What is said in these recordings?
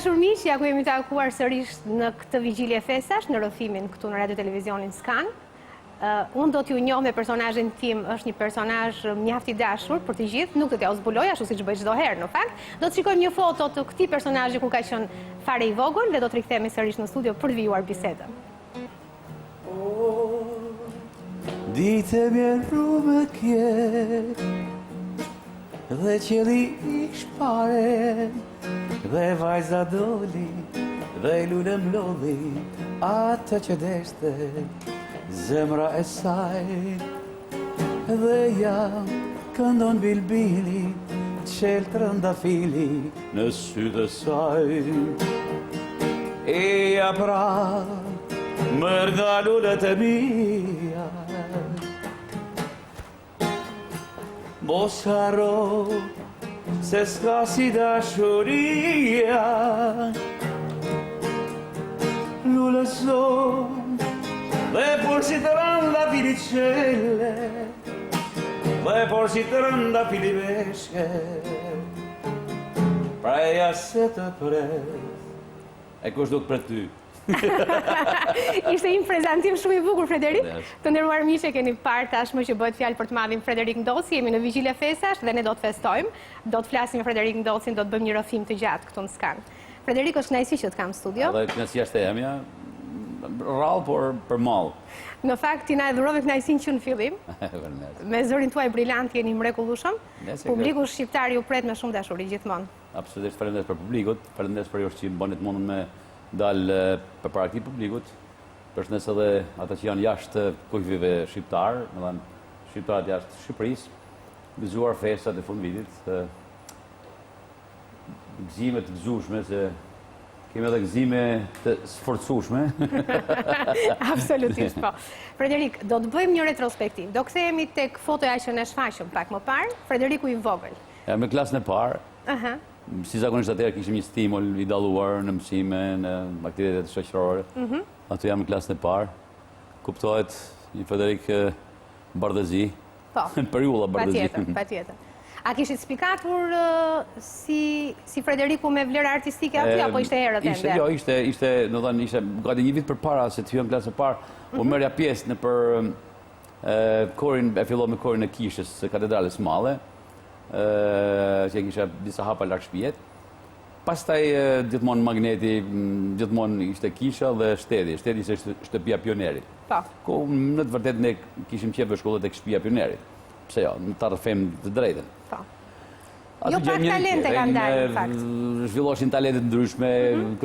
dashur miq, ja ku jemi takuar sërish në këtë vigjilje festash, në rrëfimin këtu në Radio Televizionin Skan. Unë do t'ju njoh me personazhin tim, është një personazh mjaft i dashur për të gjithë, nuk do t'ja u zbuloj ashtu siç bëj çdo herë në fakt. Do të shikojmë një foto të këtij personazhi kur ka qenë fare i vogël dhe do të rikthehemi sërish në studio për të vijuar bisedën. Dite vjen rrugë kje dhe qeli i shpare dhe vajza doli dhe i lule mlodhi atë që deshte zemra e saj dhe jam këndon bilbili qel të rëndafili në sytë saj e ja pra mërga lullet e mia mos haro se s'ka si dashuria lullëson dhe por si të rënda filicelle dhe por si të rënda filiveshke praja se të pres e kush do të pret ty Ishte një prezantim shumë i bukur, Frederik. Të nderuar miq, e keni parë tashmë që bëhet fjalë për të madhin Frederik Ndoci. Jemi në vigjilje festash dhe ne do të festojmë. Do të flasim me Frederik Ndocin, do të bëjmë një rrëfim të gjatë këtu në Skan. Frederik, është kënaqësi që të kam në studio. Dhe kënaqësia është e jemja, rrallë por për mall. Në fakt, ti na e dhurove kënaqësinë që në fillim. Me zërin tuaj brillant jeni mrekullueshëm. Publiku shqiptar ju pret me shumë dashuri gjithmonë. Absolutisht, faleminderit për publikut, faleminderit për ju që bëni të mundën me dalë për para këtij publikut, përshëndes edhe ata që janë jashtë kujve shqiptar, më thënë shqiptarët jashtë Shqipërisë, gëzuar festat e fundvitit, gëzime të gëzueshme, se kemi edhe gëzime të sforcueshme. Absolutisht, po. Frederik, do të bëjmë një retrospektiv. Do kthehemi tek fotoja që ne shfaqëm pak më parë, Frederiku i vogël. Ja, me klasën e parë. Si zakonisht atëherë kishim një stimull i dalluar në mësime, në aktivitetet shoqërore. Aty jam në klasën e parë. Kuptohet një Frederik Bardhëzi. Po. Periulla Bardhëzi. Patjetër. A kishit spikatur si Frederiku me vlerë artistike aty apo ishte herët ende? Jo, ishte, do të thënë, ishte gati një vit përpara se të hyjëm në klasën e parë, u merrja pjesë në për korin, e fillova me korin e kishës së katedrales së madhe. Që kisha disa hapa larg shtëpijet. Pastaj gjithmonë magneti, gjithmonë ishte kisha dhe shteti. Shteti ishte shtëpia Pionerit. Po. Ku në të vërtetë ne kishim qejf shkollën tek shtëpia Pionerit. Pse jo, në ta rrëfem të drejtën. Po. Jo pak talente kanë dalë në fakt. Zhvilloshin talente të ndryshme,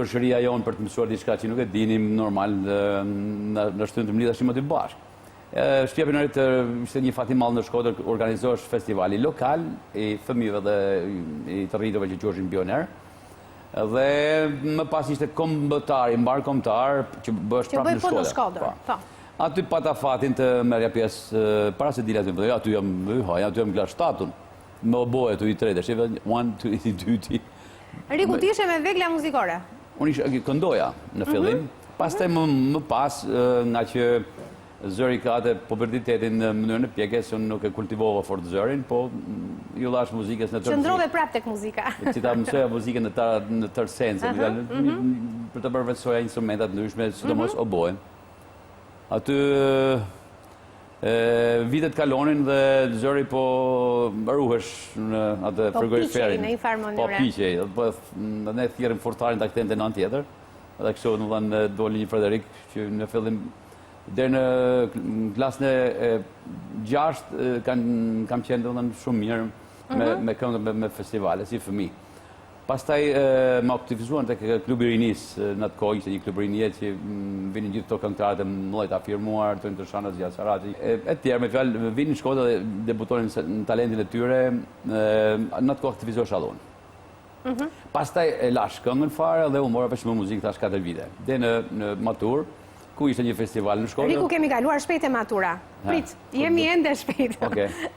kërshëria jonë për të mësuar diçka që nuk e dinim, normal në shtëpinë të mlidheshim aty bashkë. Shtëpia Pionerit ishte një fat i madh në Shkodër, organizohesh festivali lokal i fëmijëve dhe i të rritëve që quheshin pioner. Dhe më pas ishte kombëtar, i mbar kombëtar që bëhesh prapë në Shkodër. Aty pata fatin të merrja pjesë para se dilja aty. Aty jam klas 7-ën. Me oboe aty i tretë, shive 1, 2, i dyti. Riku, ti ishe me vegla muzikore? Unë ishe këndoja në fillim. Pastaj më pas nga që zëri ka atë pubertetin në mënyrën e pjekjes, unë nuk e kultivova fort zërin, po ju dhash muzikës në tërë. Qëndrove prap tek muzika. Që ta mësoja muzikën në tërë sensë, për të përveçsoja instrumentat ndryshme, sidomos oboen. Aty vitet kalonin dhe zëri po ruhesh në atë frigoriferin. Po piqej në një farë mënyrë. Po piqej, dhe ne thjerrim furtarin ta kthente në anë tjetër. Edhe kështu në dhanë doli një Frederik që në fillim deri në klasën e 6 kam qenë shumë mirë me këngë me festivale si fëmijë. Pastaj më aktivizuan tek klubi i rinis në atë kohë, ishte një klub rinie që vinin gjithë këto këngëtarë të mëdhenj të afirmuar, Toni Trshanës, Zia Saraçi, e tjerë me fjalë vinin në Shkodër dhe debutonin në talentin e tyre, në atë kohë aktivizohesha edhe unë. Pastaj e lash këngën fare dhe u mora veç me muzikë tash 4 vite. Dhe në matur, ku ishte një festival në Shkodër. Riku, kemi kaluar shpejt e matura. Prit, jemi ende shpejt.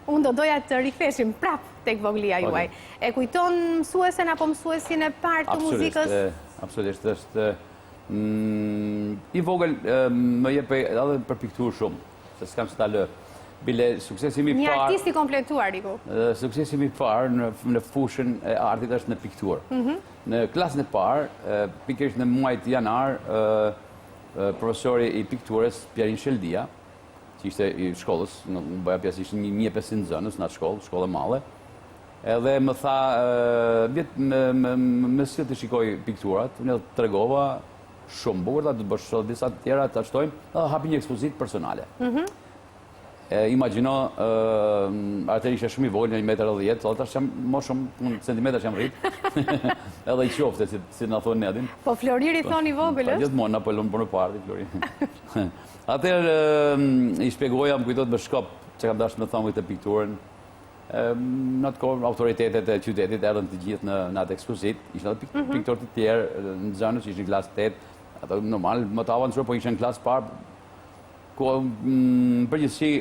Unë do doja të riktheshim prap tek voglia juaj. E kujton mësuesen apo mësuesin e parë të muzikës? Absolutisht, është i vogël më jep edhe për pikturë shumë, se s'kam se ta lë. Bile, suksesi mi Një parë... artist i kompletuar, Riku. Suksesi mi parë në fushën e artit është në pikturë. Në klasën e parë, pikërisht në muajt janar, profesori i pikturës, Pjerin Sheldia, që ishte i shkollës, në bëja pjesë ishte 1500 zënës në atë shkollë, shkollë e male, edhe më tha, me si të shikoj pikturat, unë të regova shumë bukur, të bësh disa të tjera të ashtojmë, edhe hapi një ekspozit personale. Imagino, atër ishe shumë i volë, 1,10 m, të ashtë më shumë centimetra që jam rritë, edhe i qofte, si në thonë Nedin. Po Floriri thoni vogël, është? Gjithmonë, në pëllon për në parti, Floriri. Atër i shpegoja, më kujtot me shkop që kam dashtë me thonë këtë pikturën. Në atë kohë, autoritetet e qytetit erdhën të gjithë në atë ekspozit. Ishtë atë pikturë të tjerë në zënës, ishtë në klasë 8. Ato normal, më të avancërë, po ishtë në klasë parë. Përgjithësi,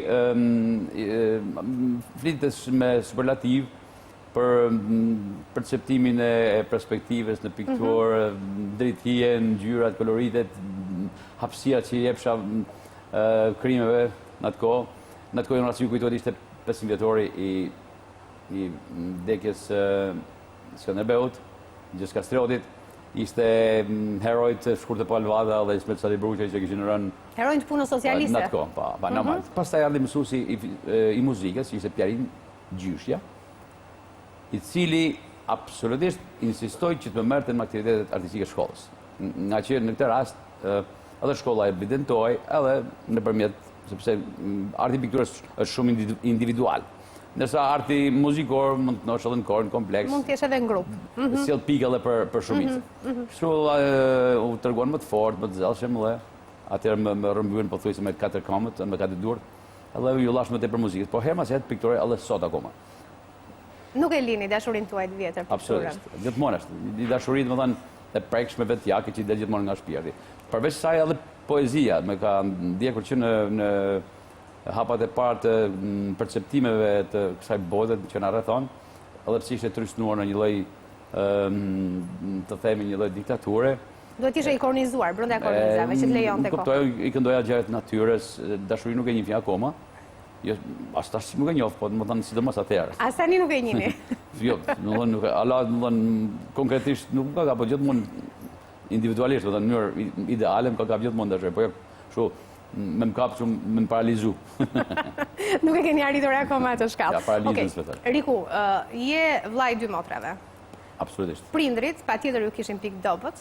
flitës me superlativ për perceptimin e perspektives në pikturë, drejtien, ngjyrat, koloritet, hapësia që jepsha krimeve në atë kohë. Në atë kohë, në rasë kujtojt ishte 5 vjetori i vdekjes Skanderbeut, Gjës Kastriotit, ishte herojt Shkurtë Palvada dhe Ismet Sali Bruqaj që kishin rënë... Herojnë të punës socialiste? Në atë kohë, pa, normal. Pas taj ardhi mësuesi i muzikës, që ishte Pjarin Gjyshja, i cili absolutisht insistoj që të më mërte në aktivitetet artistike shkollës. Nga që në këtë rast, edhe shkolla e bidentoj, edhe në përmjet, sepse arti pikturës është shumë individual. Nësa arti muzikor mund të nosh edhe në korën kompleks. Mund të jesh edhe në grup. Sjell pikë edhe për shumicë. Kështu u treguan më të fortë, më të zellshëm dhe atëherë më rrëmbyen pothuajse me 4 këmbët, me 4 durë, edhe ju lash më tepër muzikës. Po herë pas herë pikturë edhe sot akoma. Nuk e lini dashurinë tuaj të vjetër për pikturën? Absolutisht. Gjithmonë është. Një dashuri, domethënë, e prekshme vetjake që del gjithmonë nga shpirti. Përveç saj edhe poezia, më ka ndjekur që në hapat e parë të perceptimeve të kësaj bote që na rrethon, edhe pse ishte trysnuar në një lloj, të themi, një lloj diktature. Duhet ishe i kornizuar, brenda kornizave, që të lejon të kohë. Kuptoj, i këndoja gjërat natyrës, dashuri nuk e njeh akoma. Jo, as tash nuk e njoh, po më thënë sidomos atëherë. As tani nuk e njihni. Jo, nuk Allah, konkretisht nuk ka po gjithmonë individualisht, në mënyrë ideale më ka gjithmonë dashuri, po jo, kështu me më kapë shumë, me më paralizu. Nuk e keni arritur akoma atë shkallë. Ja, paralizën s'vetër. Riku, je vllai 2 motrave. Absolutisht. Prindrit, patjetër ju kishin pikë dobët.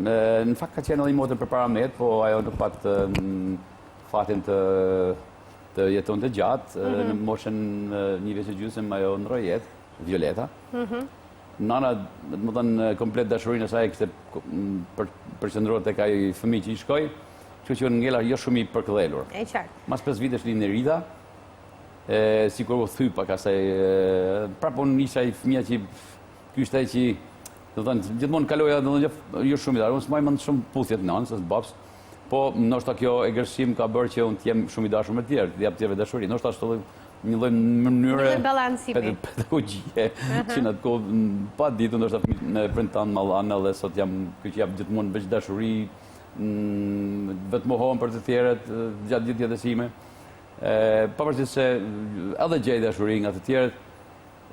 Në fakt ka qenë edhe një motër përpara meje, po ajo nuk pat fatin të jeton të gjatë, në moshën 1 vjeç e gjysmë ajo ndroi jetë, Violeta. Nana, më thënë, komplet dashurinë e saj kishte përqendruar tek ai fëmijë që i shkoi, kështu që ngella jo shumë i përkëdhelur. E qartë. Mas 5 vitesh lindi Rita, sikur u thy pak asaj, prapë unë isha i fëmija që ky ishte ai që, do të thënë, gjithmonë kaloja jo shumë i dashur, unë s'maj mend shumë puthjet nënës, as babs, po ndoshta kjo egërshim ka bërë që unë të jem shumë i dashur me të tjerë, të jap të tjerëve dashuri. Ndoshta ashtu një lloj mënyre pedagogjike që në atë kohë pa ditur ndoshta me prindë tanë mallan, edhe sot jam ky që jap gjithmonë veç dashuri, vetë mohohen për të tjerët gjatë gjithë jetës sime. Pavarësisht se edhe gjej dashuri nga të tjerët,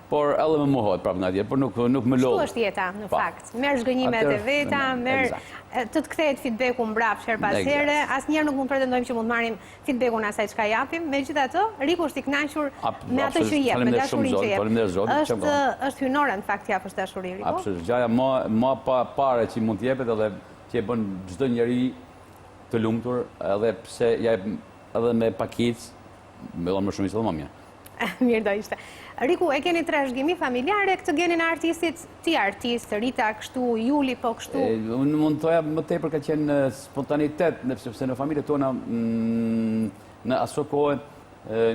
por edhe më mohohet prapë nga tjerë, por nuk më lodh. Kështu është jeta, në fakt. Merr zgënjimet e veta, të kthehet feedbacku mbrapsht her pas here. Asnjëherë nuk mund pretendojmë që mund marrim feedbackun asaj çka japim. Megjithatë, Riku është i kënaqur me atë që jep, me dashurinë që jep. Është hynore në fakt japësh dashuri, Riku. Absolutisht. Gjaja më pare që mund të jepet edhe që e bën çdo njeri të lumtur, edhe pse ja edhe me pakicë, më shumë se më mirë. Mirë do ishte. Riku, e keni trashëgimi familjare këtë genin e artistit? Ti artist, Rita kështu, Juli po kështu? Unë mund të thoja më tepër ka qenë spontanitet, sepse në familjet tona në aso kohë,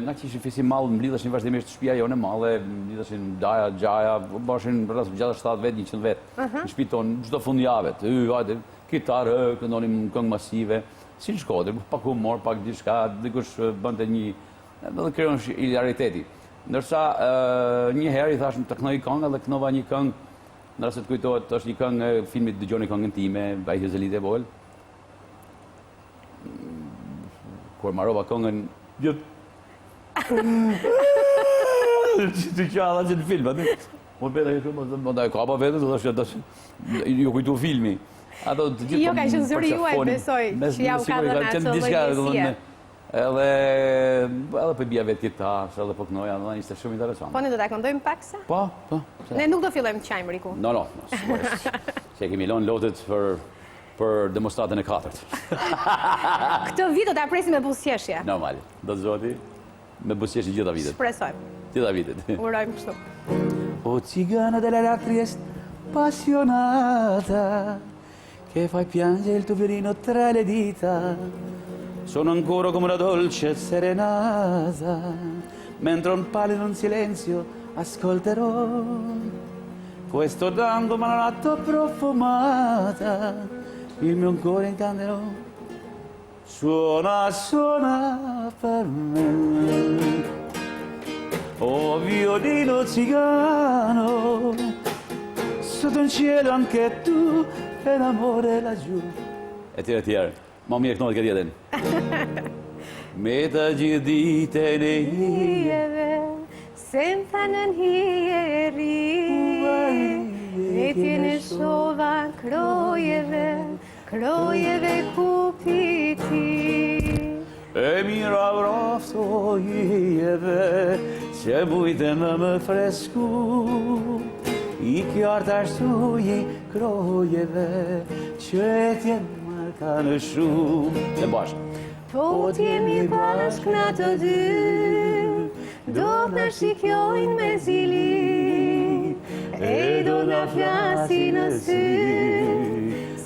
nga që ishin fisi mallë, mblidheshin vazhdimisht shtëpia jone mallë, mblidheshin Daja, Gjaja, bashin rreth 67 vet, 100 vet në shtëpinë tonë, çdo fundjavë. Hajde, kitarë, këndonim këngë masive, si në Shkodër, pak humor, pak diçka, dikush bënte një dhe krijon hilariteti. Ndërsa një herë i thashëm të kënoj këngë dhe kënova një këngë, nëse të kujtohet, është një këngë e filmit Dëgjoni këngën time, ai Hezelit e Vol. Kur marrova këngën, Që qalla që në film, atë. Mo beta e shumë, më da e kapa vetë, do të ju kujtu filmi. Ato të gjithë... Jo, ka qenë zëri juaj, besoj, që ja u ka dhënë atë lloj. Edhe për bia vetë kitarë, edhe për kënoja, dhe ishte shumë interesant. Po, ne do ta këndojmë pak sa? Po. Ne nuk do fillojmë të qajmë, Riku. No, sigurisht. Që kemi lënë lotet për demonstratën e 4. Këtë vit do ta presim me buzëqeshje. Normal, do të zoti, me buzëqeshje gjitha vitet. Shpresojmë. Gjitha vitet. Urojmë kështu. O cigana della Trieste appassionata che fai piangere il tuo violino tra le dita. Sono ancora come una dolce serenata, mentre un pallido in silenzio ascolterò questo tango malato profumata, il mio cuore incanterò. Suona, suona per me, oh violino cigano, sotto un cielo anche tu e l'amore laggiù. E tjerë. Ma mirë kënohet këtë jetën. Me të gjithë ditën e hijeve, senza non hieri, e tiene shova krojeve kupiti. E mira vrafto hijeve, që bujtën më fresku, I kjartë ashtu I krojeve, që e tjenë ka në shumë. Dhe bashkë. Po t'jemi bashkë në të dy, do t'na shikjojnë me zili, e do t'na flasi në sy,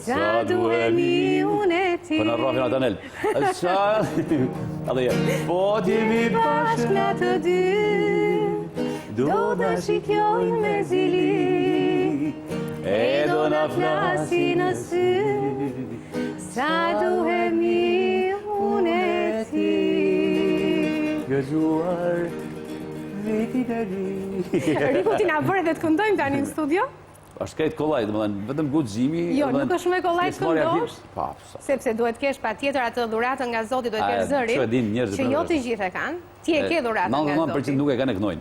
sa duhemi unë e ti. Për në rrafin Atanel. Po t'jemi bashkë në të dy, do t'na shikjojnë me zili, e do t'na flasi në sy, sa duhemi unë e ti. Gëzuar vitin e ri. Riku, ti na bërë dhe të këndojmë tani në studio? Ashtë krejt kollajt, vetëm guximi... Jo, nuk është me kollajt këndosh, sepse duhet kesh pa tjetër atë dhuratën nga Zoti, duhet kesh zëri, që jo të gjithë e kanë, ti e ke dhuratën nga Zoti. 99% nuk e kanë e këndojnë.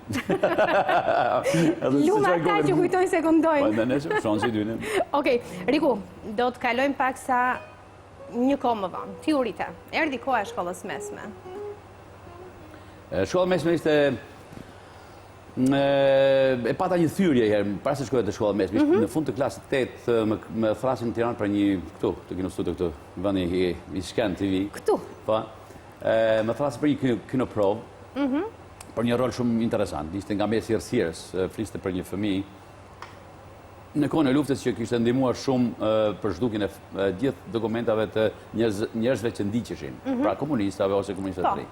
Luma ata që kujtojnë se këndojnë. Po, në nesër, shonë si dyne. Okej, Riku, do të kalojmë pak sa një kohë më vonë. Ti u rite, erdhi koha e shkollës mesme. Shkolla mesme ishte... E pata një thyrje herë, para se shkoja të shkolla mesme, në fund të klasë 8 më thrasin në Tiranë për një këtu, të kino studio këtu, vëni I Shken TV. Këtu? Po. Më thrasin për një kinoprovë, për një rol shumë interesant. Ishte nga mesi I Erthiers, fliste për një fëmijë. Në kohën e luftës që kishte ndihmuar shumë për zhdukjen e gjithë dokumentave të njerëzve që ndiqeshin, pra komunistave ose komunistëve të ri.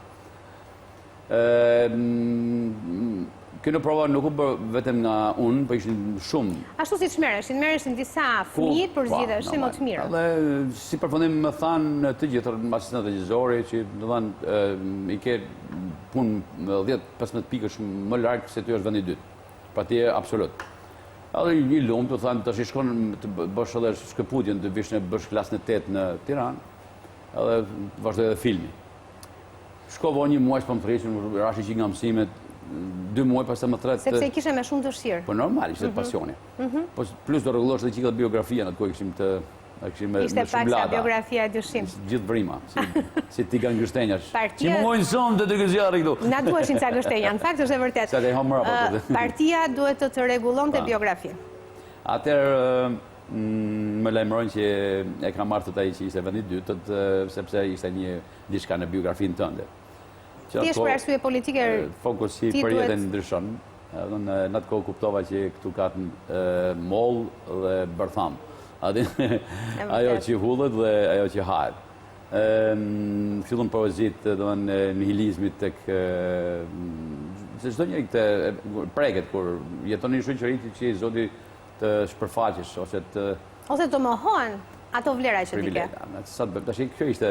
Këno prova nuk u bërë vetëm nga unë, për ishin shumë. Ashtu si që merreshin disa fëmijë për zgjidhje më të mira. Dhe si përfundim më thanë të gjithë asistentët regjizori që do thanë I ke punë 10-15 pikësh më larg se ty është vendi I dytë. Pra ti e absolut. Edhe I lumë të thanë tash shkon të bësh edhe shkëputjen të vish në bësh klasën e 8 në Tiranë, edhe vazhdoj edhe filmi. Shkova një muaj s'po më threshin, rashi që nga mësimet, 2 muaj pas të më thret... Sepse I kishe me shumë dëshirë. Po normal, ishte pasioni. Plus do rregullosh edhe qikët biografia në të kohë kishim të... Ishte pak sa biografia e dyshim. Gjithë vrima, si Tigan Gështenjash. Që më mojnë sonë të gëzjarë këtu. Na duheshin ca gështenja, në fakt është e vërtet. Partia duhet të rregullonte biografia. Atëherë më lajmërojnë që e kam marrë të taj që ishte vendi 2, sepse ishte një diçka në biografinë tënde. Ti është për arsye politike... Fokusi për jetën ndryshon. Në atë kohë kuptova që këtu ka moll dhe bërtham. Ajo që hullët dhe ajo që hajt. Fillon poezit nihilizmit tek... Se çdo njeri të preket kur jeton në një shoqëri që Zoti të shpërfaqesh ose të mohohen ato vlera që ti ke. Kjo ishte,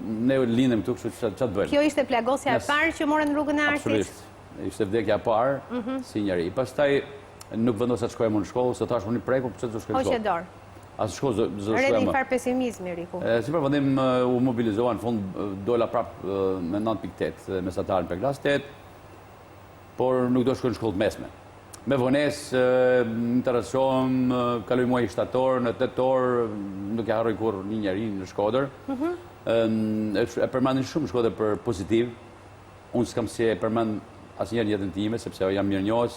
ne lindem këtu, kështu që të bëjmë. Kjo ishte plagosja e parë që morën në rrugën e artit? Absolutisht. Ishte vdekja e parë, si njeri. Pastaj nuk vendosa të shkojmë në shkollë, se thash unë I preku, pse të shkoj në shkollë. Hoqe dorë. Asë shko zë Redi një farë pesimizmi, Riku. Si përfundim u mobilizoha në fund dola prapë me 9.8 mesatarën për klasë 8, por nuk do shkoj në shkollë mesme. Me vonesë, interesohem, kaloj muaj shtator, në tetor, nuk e harroj kur një njeri në Shkodër. E përmendin shumë Shkodër për pozitiv. Unë s'kam si e përmend asnjëherë në jetën time, sepse jam mirënjohës.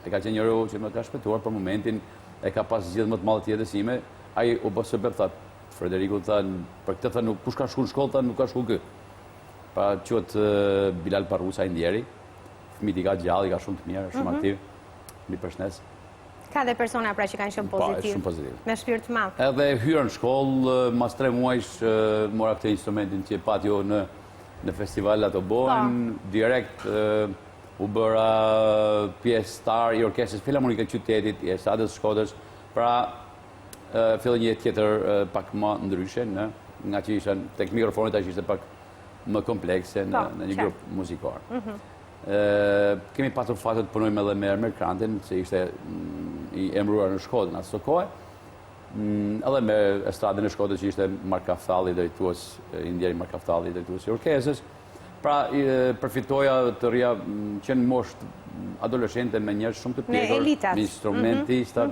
E ka qenë njëru që më ka shpëtuar për momentin, e ka pas zgjedhje më të madhe të jetës time. Ai u bë sebeb, tha Frederiku, tha për këtë tha nuk kush ka shkuar në shkollë, tha nuk ka shkuar kë. Pra quhet Bilal Parrusa i ndjeri. Fëmijët i ka gjallë, i ka shumë të mirë, shumë aktiv. Mi përshnes. Ka dhe persona pra që kanë shumë pozitiv. Shumë pozitiv. Me shpirt të madh. Edhe hyra në shkollë, mas 3 muajsh mora këtë instrumentin që pat jo në festival ato bojnë, direkt u bëra pjesëtar i orkestrës filharmonike të qytetit, i Estradës Shkodrës, pra filloi një tjetër pak më ndryshe, nga që isha tek mikrofonit tash ishte pak më komplekse në një grup muzikor. Kemi patur fatë të punojmë edhe me Ermer Krantin, që ishte i emëruar në Shkodër në atë kohë, edhe me Estradën e Shkodrës që ishte Mark Kafthalli, drejtues i ndjeri Mark Kafthalli, drejtues i orkestrës. Pra përfitoja të rria qenë moshë adoleshente me njerëz shumë të pjekur, me instrumentista,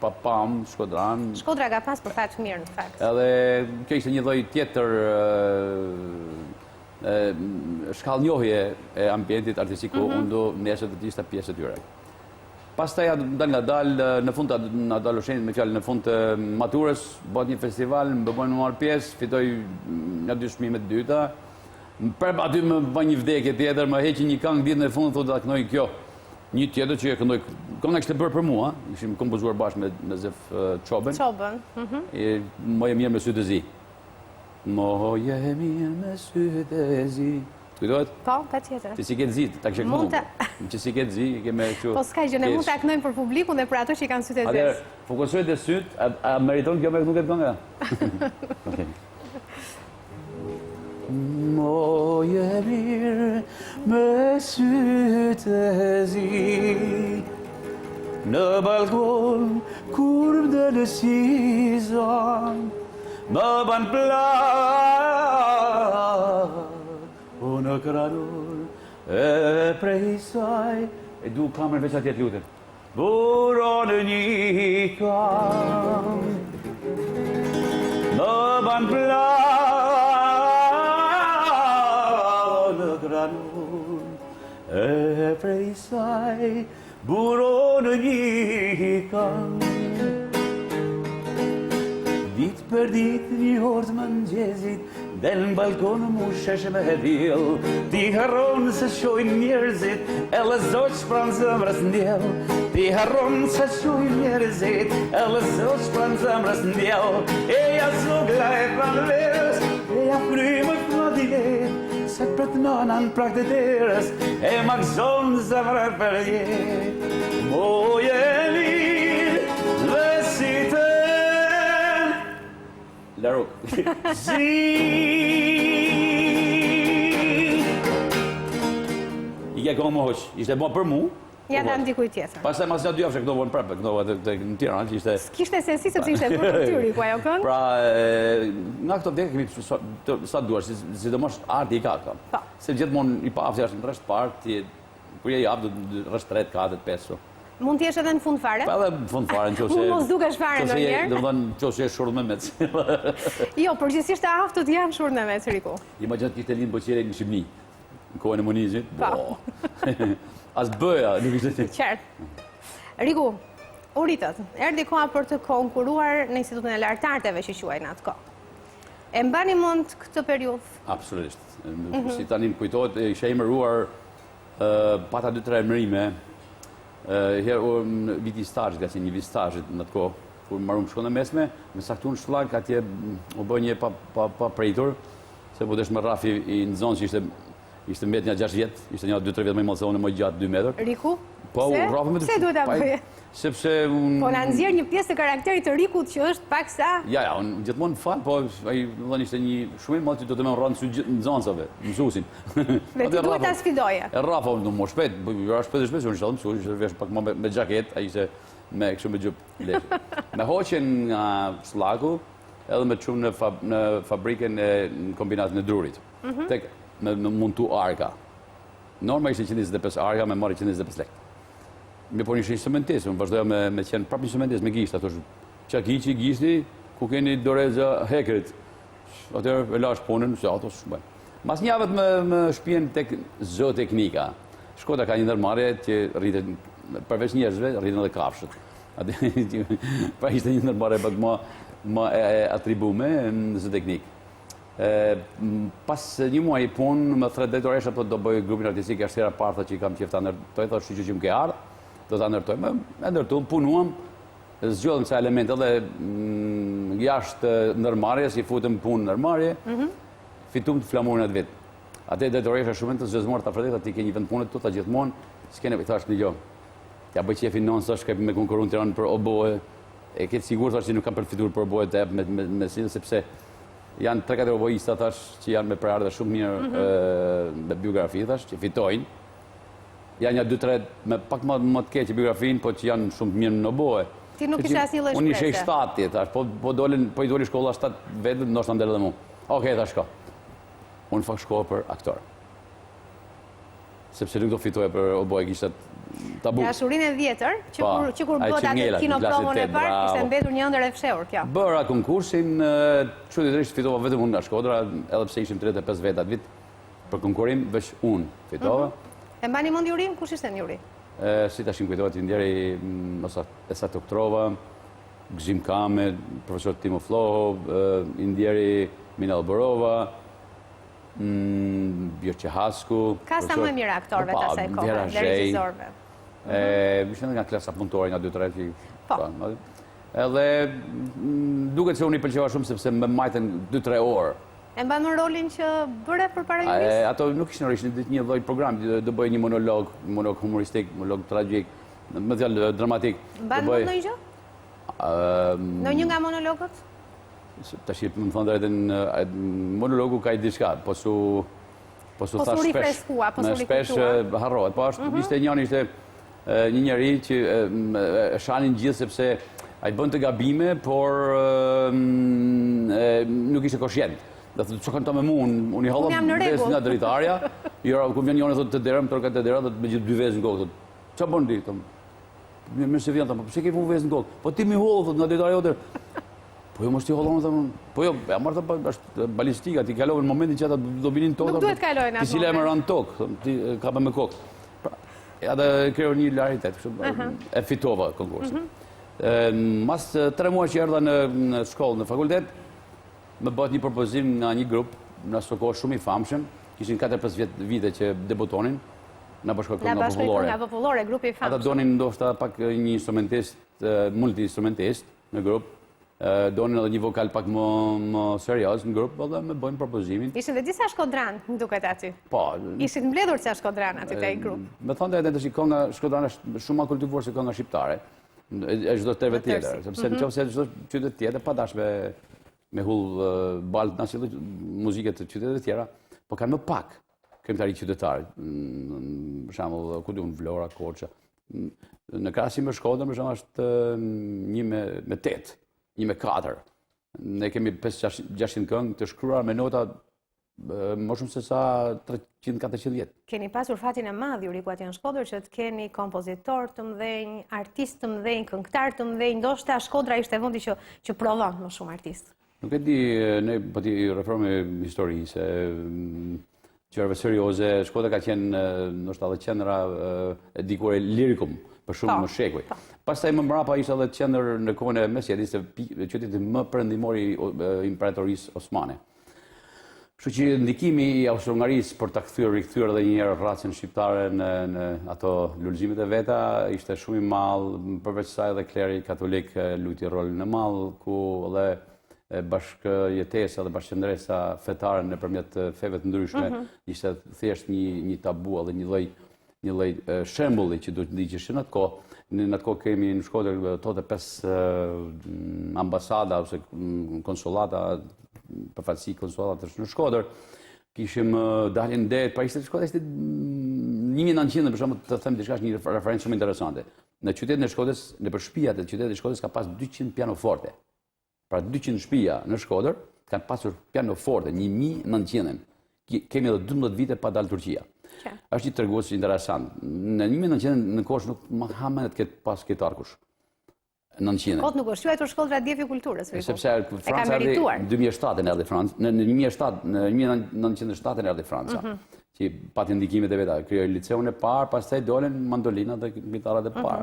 papam, shkodran. Shkodra ka pas për fat mirë në fakt. Edhe kjo ishte një lloj tjetër shkallënjohje e ambientit artistik ku unë do nesër të ishte pjesë e tyre. Pastaj dal nga dal në fund të adoleshentit, me fjalë në fund të maturës, bëhet një festival, më bëjnë marr pjesë, fitoj nga 2 çmime të dyta. Prap aty më bën një vdekje tjetër, më heqi një këngë ditën e fundit, thotë ta këndoj kjo. Një tjetër që e këndoj, kënga ishte bërë për mua, ishim kompozuar bashkë me Zef Çobën. Çobën. Moje mirë me sy të zi. Moje mirë me sy të zi. Kujtohet? Po, patjetër. Që si ketë zi, ta kishe kënduar. Që si ketë zi, kemë kështu. Po s'ka gjë, ne mund ta këndojmë për publikun dhe për ato që kanë sytë e zezë. Atëherë, fokusohet te syt, a meriton kjo me nuk e kënga? Okej. Moje mirë me sy të zi, në balkon kur më në sizon, më ban plak, o në kranur e prej saj, e du kamerën veç atjet lutet, buron një kam, më ban plak, në kranur e prej saj, buron një kam. Dit për dit një orë të mëngjezit, del në balkon mu shesh me hedhil, ti harron se shojnë njerëzit, e lëzoq pranë zemrës ndjel. Ti harron se shojnë njerëzit, e lëzoq pranë zemrës ndjel. E ja zogla e pranë verës, e ja frymët në dilet, se për të nanan prak të derës, e ma gëzon zemrë për jet. Moje mirë dhe si të Laruk. Zi. I ke këngë më hoq, ishte bërë për mu. Ja dam dikuj tjetër. Pastaj mas ja 2 javë këndova prapë, këndova në Tiranë, që ishte. Kishte sensi sepse ishte bërë për ty, ku ajo këngë? Pra, nga këto vdekje kemi sa duar, sidomos arti i ka këta. Po. Se gjithmonë i pafsi është në rresht parë, kur je jap do rresht 3, 4, 5. Mund t'jesh edhe në fund fare? Pa edhe në fund fare, nëse Mund mos dukesh fare ndonjëherë. Domethënë, nëse je shurdh me mec. Jo, përgjithsisht e aftët janë shurdh me mec, Riku. Imagjino kishte lind boqire në Shqipëri. Në kohën e Munizit. Po. As bëja, nuk ishte ti. Qartë. Riku, u ritët, erdhi koha për të konkuruar në Institutin e Lartarteve që quajnë atë kohë. E mbani mend këtë periudhë? Absolutisht. Si tani më kujtohet, isha emëruar pata 2-3 emërime. Herë në viti stazh, nga si një vit stazhit në atë kohë, kur marrum shkollën e mesme, me saktuar në shllak atje u bë një pa pretur, se po desh me Rafi i nxon që ishte mbet një 6 vjet, ishte një 2-3 vjet më i madh se unë, më gjatë 2 metër. Riku? Po, Rafi më Pse duhet ta bëje? Sepse Po na nxjerr një pjesë të karakterit të Rikut që është paksa. Ja, unë gjithmonë fal, po ai domethënë ishte një shumë i madh që do të më rënë sy nxënësave, mësuesin. Dhe ti duhet ta sfidoje. E Rafa unë më shpejt, jo shpejt, unë inshallah mësues, ishte vesh pak më me xhaket, ai ishte me kështu me gjupë leshë. Me hoqen nga Sllahu, edhe me qumë në fabrikën e kombinatën e Drurit. Tek me montu arka. Norma ishte 125 arka, me marri 125 lekë. Mi po një instrumentist, unë vazhdoja me qenë prapë instrumentist, me gisht, ato që kiqi, gishti, ku keni doreza hekerit. Atër e lash punën, se ato shumë. Mas një avët më shpjen tek zooteknika. Shkoda ka një ndërmarrje që rritet, përveç njerëzve, rriten edhe kafshët. Pra ishte një ndërmarrje pak më atribume në zooteknikë. Pas një muaj punë, më thret drejtoresha po do bëj grupin artistik, është hera parë që i kam qef ta ndërtoj, thosh që më ke ardhë, do ta ndërtoj. E ndërtuam, punuam, zgjodhëm ca elemente edhe jashtë ndërmarrjes, i futëm punë ndërmarrje, fitum të flamurin atë vit. Atë drejtoresha shumë të zgjuar ta fredet, ti ke një vend pune këtu ta gjithmonë, s'kene i thash dëgjoj. Ja bëj qefin non sa shkoj me konkurrun në Tiranë për oboe. E ke sigurt thash që nuk kam përfituar për oboe të me sill sepse janë 3-4 oboista thash që janë me prardhë shumë mirë me biografi thash që fitojnë. Janë një 2-3 me pak më të keq biografinë, po që janë shumë mirë në oboe. Ti nuk ishe asnjë lloj shprese. Unë ishe 7, thash, po i doli shkolla 7 vetë, ndoshta ndel edhe mua. Okej, thash shko. Unë fakt shkova për aktor. Sepse nuk do fitoja për oboe, kishte tabu. Dashurinë e vjetër, që kur bëhet atë kinoprovën e parë, ishte mbetur një ëndër e fshehur kjo. Bëra konkursin, çuditërisht fitova vetëm unë nga Shkodra, edhe pse ishim 35 veta atë vit për konkurrim, veç unë fitova. E mbani mend jurin, kush ishte në juri? Si tash kujtohet i ndjeri Esat Oktrova, Gzim Kame, profesor Timo Flohov, i ndjeri Mina Alborova, Bjorqe Hasku. Ka sa më mirë aktorëve të asaj kohe, dhe regjizorëve. Ishte nga klasa punëtore, nga 2-3 që... Po. Edhe duket se unë i pëlqeva shumë sepse më majten 2-3 orë. E mban më rolin që bëre përpara juris? Ato nuk ishin ishin një lloj programi, do bëj një monolog humoristik, monolog tragjik, më thjallë dramatik. Mban më ndonjë gjë? Në një nga monologët? Tash më thonë drejtën, monologu ka i diçka, po su thash shpesh. Me shpesh harrohet. Po ishte një njeri që e shanin gjithë sepse ai bënte gabime, por nuk ishte koshient. Dhe thëtë, që kanë ta me mu, unë i hallam vezë nga dritarja, ku vjen njone, thotë të derëm, tërka të derëm, me gjithë 2 vezë në kokë, thotë, që bënë di, mirë se vjen, po që ke pu vezë në kokë, po ti mi hollë, thotë, nga dritarja, thotë, po jo, mështë ti hollon, thotë, po jo, ja marrë të është balistika, ti kalove në momentin që ata do binin tokë, nuk duhet kalojnë atë moment. Ti sile e më ranë tokë, ti kape me kokë. Ata kreo një laritet, e fitova konkursin. Mas 3 muaj që erdha në shkollë, në fakultet, më bëhet një propozim nga një grup, në ato kohë shumë i famshëm, kishin 4-5 vite që debutonin, në Bashkëkohë nga Popullore, grupi i famshëm. Ata donin ndoshta pak një instrumentist, multi-instrumentist në grup, donin edhe një vokal pak më serioz në grup, edhe me bëjnë propozimin. Ishin dhe disa shkodran, më duket aty. Po. Ishin mbledhur ca shkodran aty te ai grup. Me thonë dhe që kënga shkodran është shumë më kultivuar se kënga shqiptare, e çdo terve tjetër, sepse nëse çdo qytet tjetër pa dash me hull baltë në asillë muzike të qytetet tjera, po kanë më pak këngëtari qytetarë. Për shembull, ku diun Vlora, Korça. Në krahasim me Shkodrën, për shembull, është 1/8, 1/4. Ne kemi 500-600 këngë të shkruar me nota më shumë se sa 300-400 vjet. Keni pasur fatin e madh juri ku atje në Shkodër që të keni kompozitor të mëdhenj, artist të mëdhenj, këngëtar të mëdhenj, ndoshta Shkodra ishte vendi që prodhon më shumë artistë. Nuk e di, ne po ti referojmë histori se qërëve serioze, Shkodra ka qenë ndoshta edhe qendra e dikur e lirikum për shumë më shekuj. Pastaj më mbrapa ishte edhe qendër në kohën e Mesjetit, qyteti më perëndimor i Imperatorisë Osmane. Kështu që ndikimi i Austro-Hungarisë për ta rikthyer edhe një herë racën shqiptare në ato lulëzimet e veta ishte shumë i madh, përveç saj edhe kleri katolik luajti rolin e madh, ku edhe bashkëjetesa dhe bashkëndresa fetare nëpërmjet feve të ndryshme ishte thjesht një tabu edhe një lloj shembulli që duhet ndiqesh në atë kohë. Në atë kohë kemi në Shkodër 85 ambasada ose konsullata, përfaqësi konsullatës në Shkodër. Kishim dalin det, pa ishte Shkodra ishte 1900 për shembull, të them diçka, është një referencë shumë interesante. në qytetin e Shkodrës, në për shtëpiat e qytetit e Shkodrës ka pas 200 pianoforte. Pra 200 shtëpia në Shkodër kanë pasur pianoforte, 1900. Kemi edhe 12 vite pa dalë Turqia. Është një tërgues interesant. Në 1900 në kosh nuk më hamenet këtë pas këtë arkush. 900. Kot nuk është quajtur Shkodra Djepi i Kulturës. Sepse Franca erdhi 2007 erdhi Franca. Në 1907 erdhi Franca. Që pati ndikimet e veta, krijoi liceun e parë, pastaj dolën mandolinat dhe kitarat e para.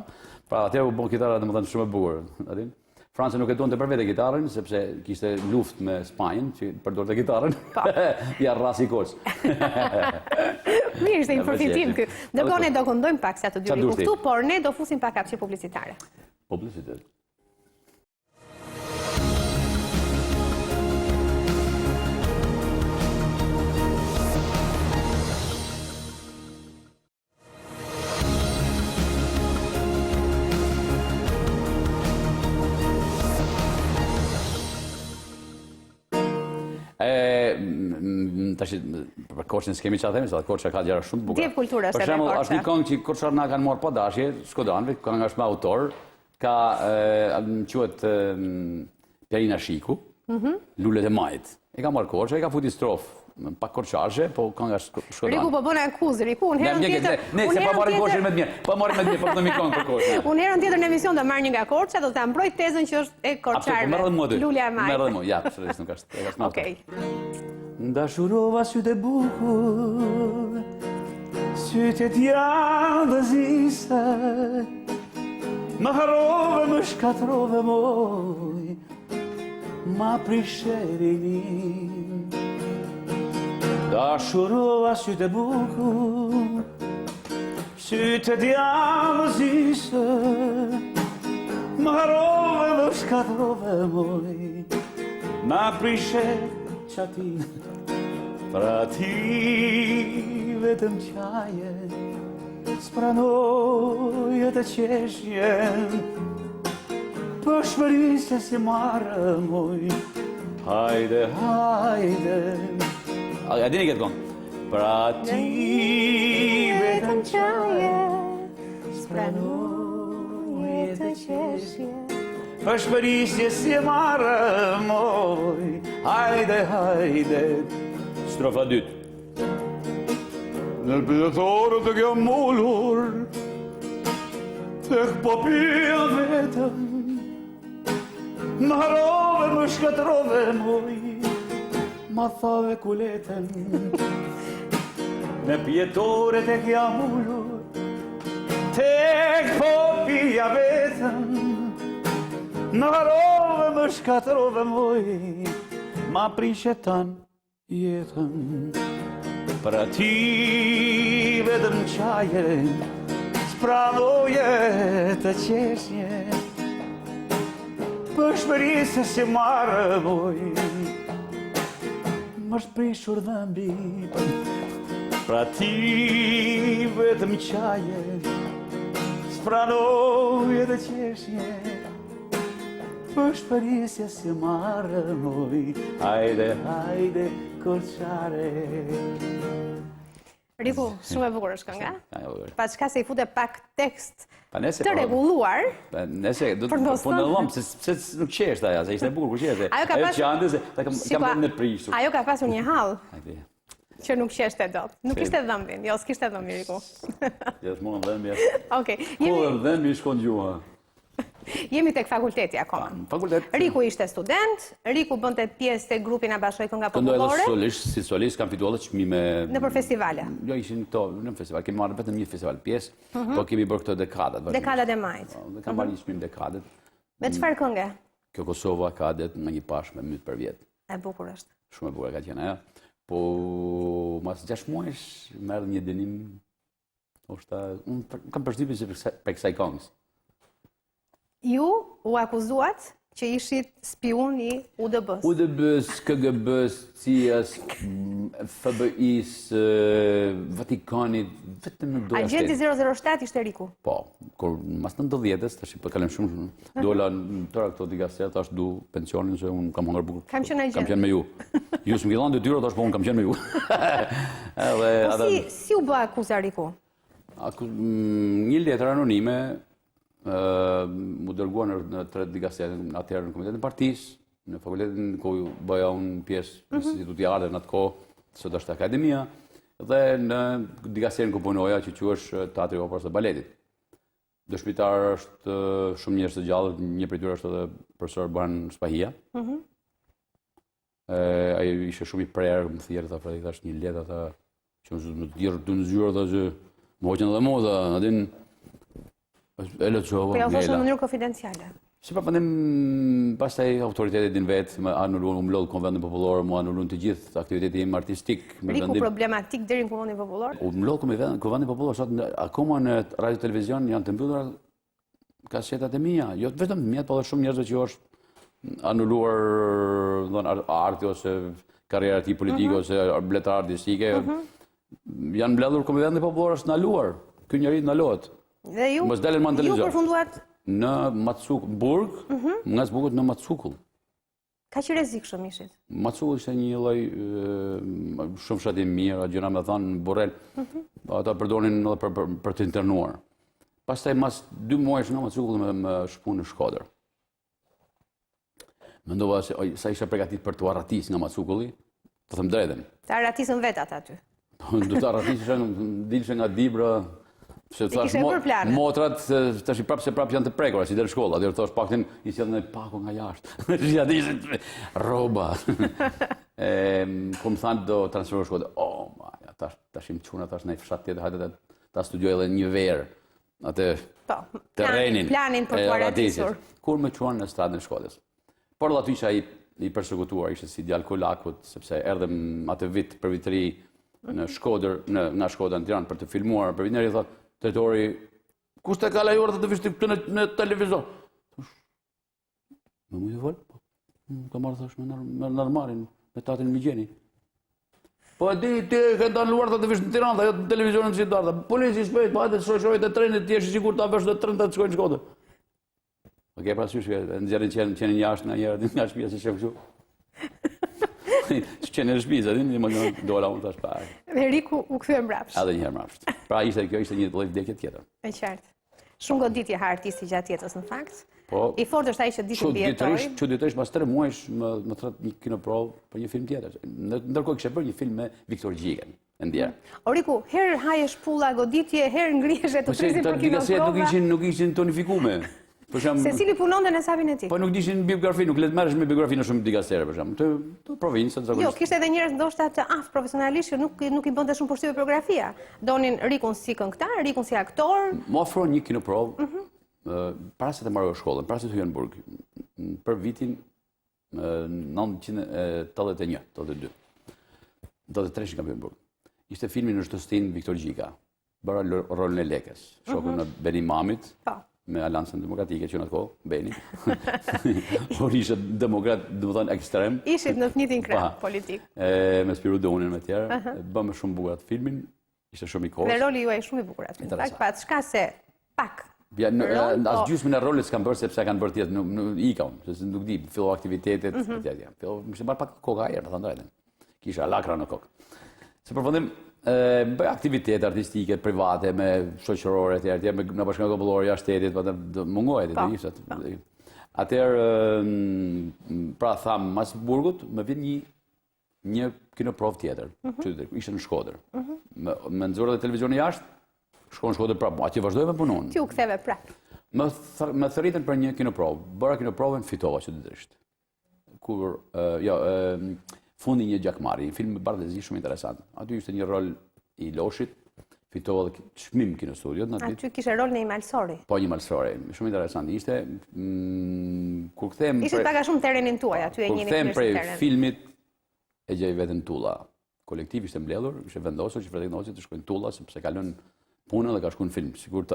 Pra atëherë u bën kitara domethënë shumë e bukur. Franca nuk e donte për vete gitarën, sepse kishte luftë me Spanjën, që përdorte gitarën. Ja rrasi koç. Mirë, ishte një përfitim ky. Ndërkohë ne do këndojmë pak sa të dy riku këtu, por ne do fusim pak hapësirë publicitare. Publicitet. Tash për Korçën s'kemi çfarë themi, sa Korça ka gjëra shumë të bukura. Djep kultura është Për shembull, është një këngë që Korçar na kanë marrë pa dashje, shkodanëve, kënga është me autor, ka quhet Pjarina Shiku, Lulet e majit. E ka marrë Korça, e ka futi strofë pak korçarshe, po kënga është shkodan. Riku po bën akuzë, Riku, unë herën tjetër. Ne se pa marrim Korçën me të mirë. Pa marrim me të mirë, po këndojmë këngë për Korçën. Unë herën tjetër në emision do marr një nga Korça, do ta mbroj tezën që është e korçarëve. Lulja e majit. Merrem mua, ja, sërish nuk është. Okej. Dashurova sytë e bukur, sytë e djallëzise, më harove, më shkatrove moj, ma prisherinin. Dashurova sytë e bukur, sytë e djallëzise, më harove, më shkatrove moj, ma prisherinin. Pra ti vetëm qaje, s'pranoje të qeshjen, për shmërisje si marë moj, hajde, hajde. A dini këtë këngë? Pra ti vetëm qaje, s'pranoje të qeshjen, për shmërisje si marë moj, hajde, hajde. Strofa 2. Në pëdëthorë të kjo mullur, tek popia vetëm, më harove, më shkatrove moj, ma thave kuletën. Në pjetore të kjo mullur, tek popia vetëm, më harove, më shkatrove moj, ma prishetan jetën. Pra ti vetëm qaje, s'pranoje të qeshje, për shmërisje si marë moj, më shprishur dhëmbi. Pra ti vetëm qaje, s'pranoje të qeshje, për shpërisje si marë moj, hajde, hajde, korçare. Riku, shumë e bukur është kënga. Pa çka se i fute pak tekst të rregulluar. Nëse do të punëllom, se nuk qeshtë aja, se ishte bukur, ku qeshtë. Ajo qande se kam bërë në prishur. Ajo ka pasur një hall që nuk qeshte dot. Nuk ishte dhëmbin, jo, s'kishte dhëmbin, Riku. Jo, s'mon dhëmbin. Okej. Po dhëmbin shkon gjuha. Jemi tek fakulteti akoma. Fakultet. Riku ishte student, Riku bënte pjesë te grupi na bashkoi kënga popullore. Këndoj edhe solisht, si solist kam fituar edhe çmime nëpër festivale. Jo, ishin këto në festival, kemi marrë vetëm një festival pjesë, po kemi bërë këto dekadat. Dekadat e majit. Ne kam marrë një çmim dekadat. Me çfarë kënge? Kjo Kosova ka det me një pashë me myt për vjet. E bukur është. Shumë e bukur ka qenë ajo. Po mas 6 muajsh merr një dënim. Unë kam përshtypjen se për kësaj këngës. Ju u akuzuat që ishit spion i UDB-s. UDB-s, KGB-s, CIA-s, FBI-s, Vatikanit, vetëm në doja shtetë. Agenti 007 ishte Riku? Po, kur mas 90-s, tash po kalem shumë, dola në tëra këto digasteja, tash du pensionin se unë kam hëngar bukur. Kam qenë agent. Kam qenë me ju. Ju s'më gjellan detyra, tash po unë kam qenë me ju. Po si u bë akuza Riku? Një letër anonime, mu dërguar në 3 dikasterin, atëherë në Komitetin e Partisë, në fakultetin ku bëja unë pjesë në Instituti i Arteve në atë kohë, sot është Akademia, dhe në dikasterin ku punoja që quhesh Teatri i Operës së Baletit. Dëshmitar është shumë njerëz të gjallë, një prej tyre është edhe profesor Ban Spahia. Ai ishte shumë i prerë, më thjerë ta Fredrik tash një letë ata që më të nxjerrë ata që më hoqën edhe mua, atin e lëçova. Po ja thoshë në mënyrë konfidenciale. Si përmendim, pastaj autoritetet din vetë, më anuluan, më mlodh Konvendin Popullor, më anuluan të gjithë aktiviteti im artistik. Riku problematik deri në Konvendin Popullor? U mlodh Konvendin Popullor, sot akoma në radio televizion janë të mbyllura kasetat e mia, jo vetëm mia, por edhe shumë njerëzve që është anuluar arti ose karriera e tij politike ose letrar artistike. Janë mbledhur Konvendin Popullor është ndaluar. Ky njeri ndalohet. Dhe ju? Mos dalën më në televizor. Ju përfunduat në Matsukull, nga zbukut në Matsukull. Ka që rrezikshëm ishit? Matsukull ishte një lloj shumë fshat i mirë, gjëra me thënë Borrell. Ata përdorin edhe për të internuar. Pastaj mas 2 muajsh nga Matsukull më shpunë në Shkodër. Mendova se sa isha përgatitur për të arratis nga Matsukulli, të them drejtën. Të arratisën vet ata aty. Do të arratisë dilshe nga Dibra. Se thash motrat tash prapë janë të prekura si del shkolla, atë thosh paktën i sjell në pako nga jashtë. Ja dishin rroba. Kom thanë do transferohesh shkollë. Oh, maja, tash im çuna tash në fshat tjetër, hajde ta studioj edhe një verë. Atë terrenin, planin për të arratisur. Kur më çuan në stradën e shkollës. Por aty isha i persekutuar, ishte si djalë Kolakut, sepse erdhem atë vit për vitëri në Shkodër, nga Shkodra në Tiranë për të filmuar për vitëri, thotë drejtori, kush të ka lejuar të vish këtu në televizor? Më mujtë vol? Ka marrë thash me normalin, me tatin Migjeni. Po e di, ti ke ndaluar të vish në Tiranë, dhe në televizionin si darda. Polici shpejt, po hajde shoqëroj të trenit, ti je sigur ta vesh dhe trenit të shkojnë në Shkodër. Ok, parasysh që nxjerrin qenin jashtë nga shtëpia se shef kështu. Që qenë në shtëpi, zërin, më dola unë tash pa. Dhe Riku u kthye mbrapsht. Edhe një herë mbrapsht. Pra kjo ishte një lloj vdekje tjetër. E qartë. Shumë goditje ha artisti gjatë jetës në fakt. Po. I fortë është ai që ditën vjetoi. Çuditërisht pas 3 muajsh më thot një kinoprovë për një film tjetër. Ndërkohë kishte bërë një film me Viktor Gjikën. O Riku, herë haje shpulla goditje, herë ngrihesh të prisin për kinoprovë. Nuk ishin tonifikume. Se cili punonte në sapin e tij? Po nuk dishin biografi, nuk le të marrësh me biografi në shumë dikastere për shembull. Të provincë zakonisht. Jo, kishte edhe njerëz ndoshta të aftë profesionalisht që nuk i bënte shumë përshtypje biografia. Donin Rikun si këngëtar, Rikun si aktor. Më ofron një kinoprovë para se të marrë shkollën, para se të hyj në burg, për vitin 1981, 82. 83 kam hyrë në burg. Ishte filmi në Shtostin Viktor Gjika. Bëra rolin e Lekës, shokun në Beni Mamit. Po. Me Alansën Demokratike që në atë kohë, Beni. Por ishte demokrat, dhe më thënë, ekstrem. Ishit në të njëjtin krah politik. Me Spirudonin me tjerë. Bëmë shumë bukur atë filmin, ishte shumë i kohës. Dhe roli juaj shumë i bukur atë film. Pak, shka se pak. As gjysmën e rolit s'kam bërë sepse kanë bërë tjetë, ika unë, se nuk di, fillo aktivitetet, më kështë marrë pak koka ajer, në thënë drejten. Kisha lakra në kokë. Se përfundim, bëj aktivitete artistike, private, me shoqërore, në Bashkinë Kombëtare jashtë shtetit, mungohet të ishte. Atëherë, pra tham, mas burgut, më vjen një kinoprovë tjetër, ishte në Shkodër. Më nxorë dhe televizioni jashtë, shkon në Shkodër prapë, atje vazhdoj me punon. Ti u ktheve prapë. Më thërritën për një kinoprovë, bëra kinoprovën, fitova qëtërisht. Kur, fundi një gjakmarri, një film bardhëzi shumë interesant. Aty ishte një rol i Loshit, fitova dhe çmim kinostudiot. Aty kishe rol në një malsori. Po, një malsori, shumë interesant. Ishte, kur kthehem... Ishte paka shumë terrenin tuaj, aty e njëni kur kthehem prej filmit, e gjej veten Tulla. Kolektiv ishte mbledhur, ishte vendosur që Fredrik Noci të shkojnë Tulla, sepse ka lënë punën dhe ka shkuar në film. Sigur,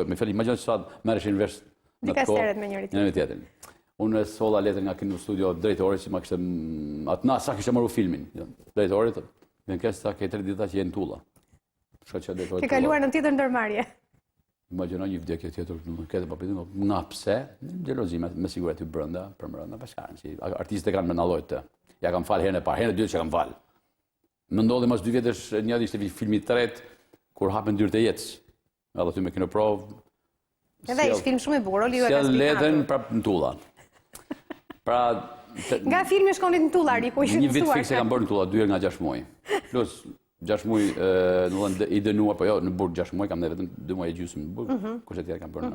me fjalë, imagjino se sa merreshin vesh në atë kohë. Me njëri tjetrin. Unë solla letër nga kinostudio drejtorit që ma kishte atë sa kishte marrë filmin. Drejtorit, me kësa ke 3 ditë që jenë Tulla. Ke kaluar në tjetër ndërmarrje. Imagjino një vdekje tjetër, nuk këtë papritim, nga pse, xhelozi me siguri aty brenda, për brenda bashkarën, si artistët e kanë me nallojt të. Ja kam falë herën e parë, herën e dytë që kam falë. Më ndodhi mas 2 vjetësh, një ishte filmi i tretë, kur hapen dyrët e jetës. Edhe aty me kinoprovë, Edhe ishtë film shumë i bukur, Oliu e ka sjell letën prap në tulla. Pra nga filmi shkonit në tulla, Riku, ishte një vit fikse kam bërë në tulla, 2 herë nga 6 muaj. Plus 6 muaj i dënuar, po jo, në burg 6 muaj kam ne vetëm 2 muaj e gjysmë në burg. Kurse tjetër kam bërë.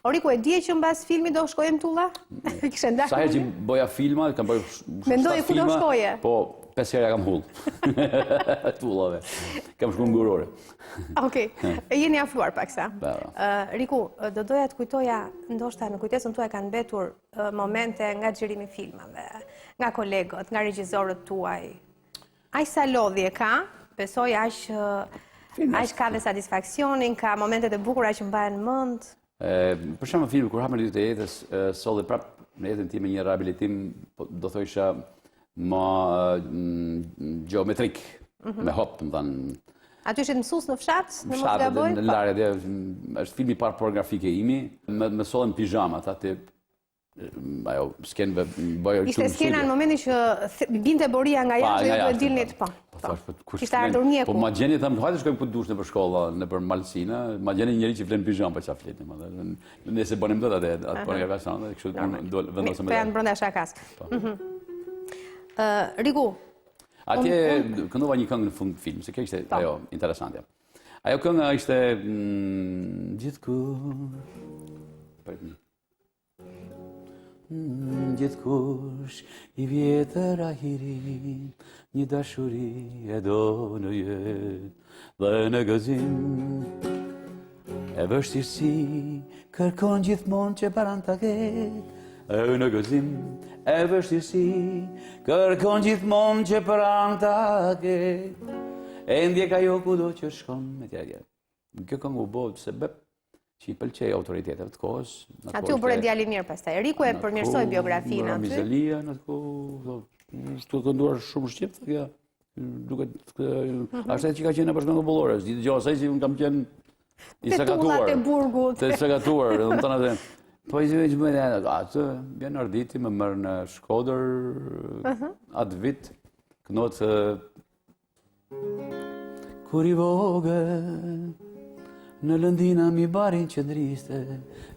O Riku, e dije që mbas filmi do shkoje në tulla? Kishe ndarë? Sa herë që boja filma, kam bërë 7 Mendoje ku do shkoje? Po 5 herë kam hull. Tullave. Kam shkuar në Gurore. Okej, jeni afruar paksa. Riku, do doja të kujtoja, ndoshta në kujtesën tuaj kanë mbetur momente nga xhirimi i filmave, nga kolegët, nga regjisorët tuaj. Aq sa lodhje ka, besoj aq ka dhe satisfaksionin, ka momentet e bukura që mbahen mend. Për shembull filmi kur hapën dytë e jetës, solli prap në jetën time një rehabilitim, do thosha më geometrik, me hop, më thënë. Aty ishte mësues në fshat, në mos gaboj? Në larje, është filmi parë pornografike imi, me sollën pijamat, aty, ajo, skenëve, bëjë ishte skena në momentin që binte boria nga jashtë dhe ju dilnit, po. Kishte ardhur mjeku. Po ma gjeni, thamë, hajde shkojmë këtë dush në për shkolla, në për Malsina, ma gjeni njëri që flenë pijam për qa fletim. Nëse bënim të atë pornografianë, kështu vendosëm me janë brenda shakas. Riku. Atje këndova një këngë në fund film, se kjo ishte ajo interesante. Ajo kënga ishte gjithkush i vjetër ahirin, një dashuri e do në jetë, dhe në gëzim e vështirësi kërkon gjithmonë që paran të ketë. E në gëzim e vështirësi kërkon gjithmonë që pranë ta ketë. E ndjek ajo kudo që shkon me tjerë. Kjo këngë u bë se bep që i pëlqej autoriteteve të kohës. Aty u bëre djali mirë pastaj. Riku e përmirësoi biografinë aty. Mizelia në kohë, të kënduar shumë shqipt kjo. Duket ashtu që ka qenë në bashkëngë bollore. Di dëgjoj asaj që un kam qenë i sakatuar. Te burgut. Te sakatuar, do të thonë atë. Po i zhvej që më atë, bjen arditi më mërë në Shkodër, atë vit, kënot kur i vogël, në lëndina mi barin që driste,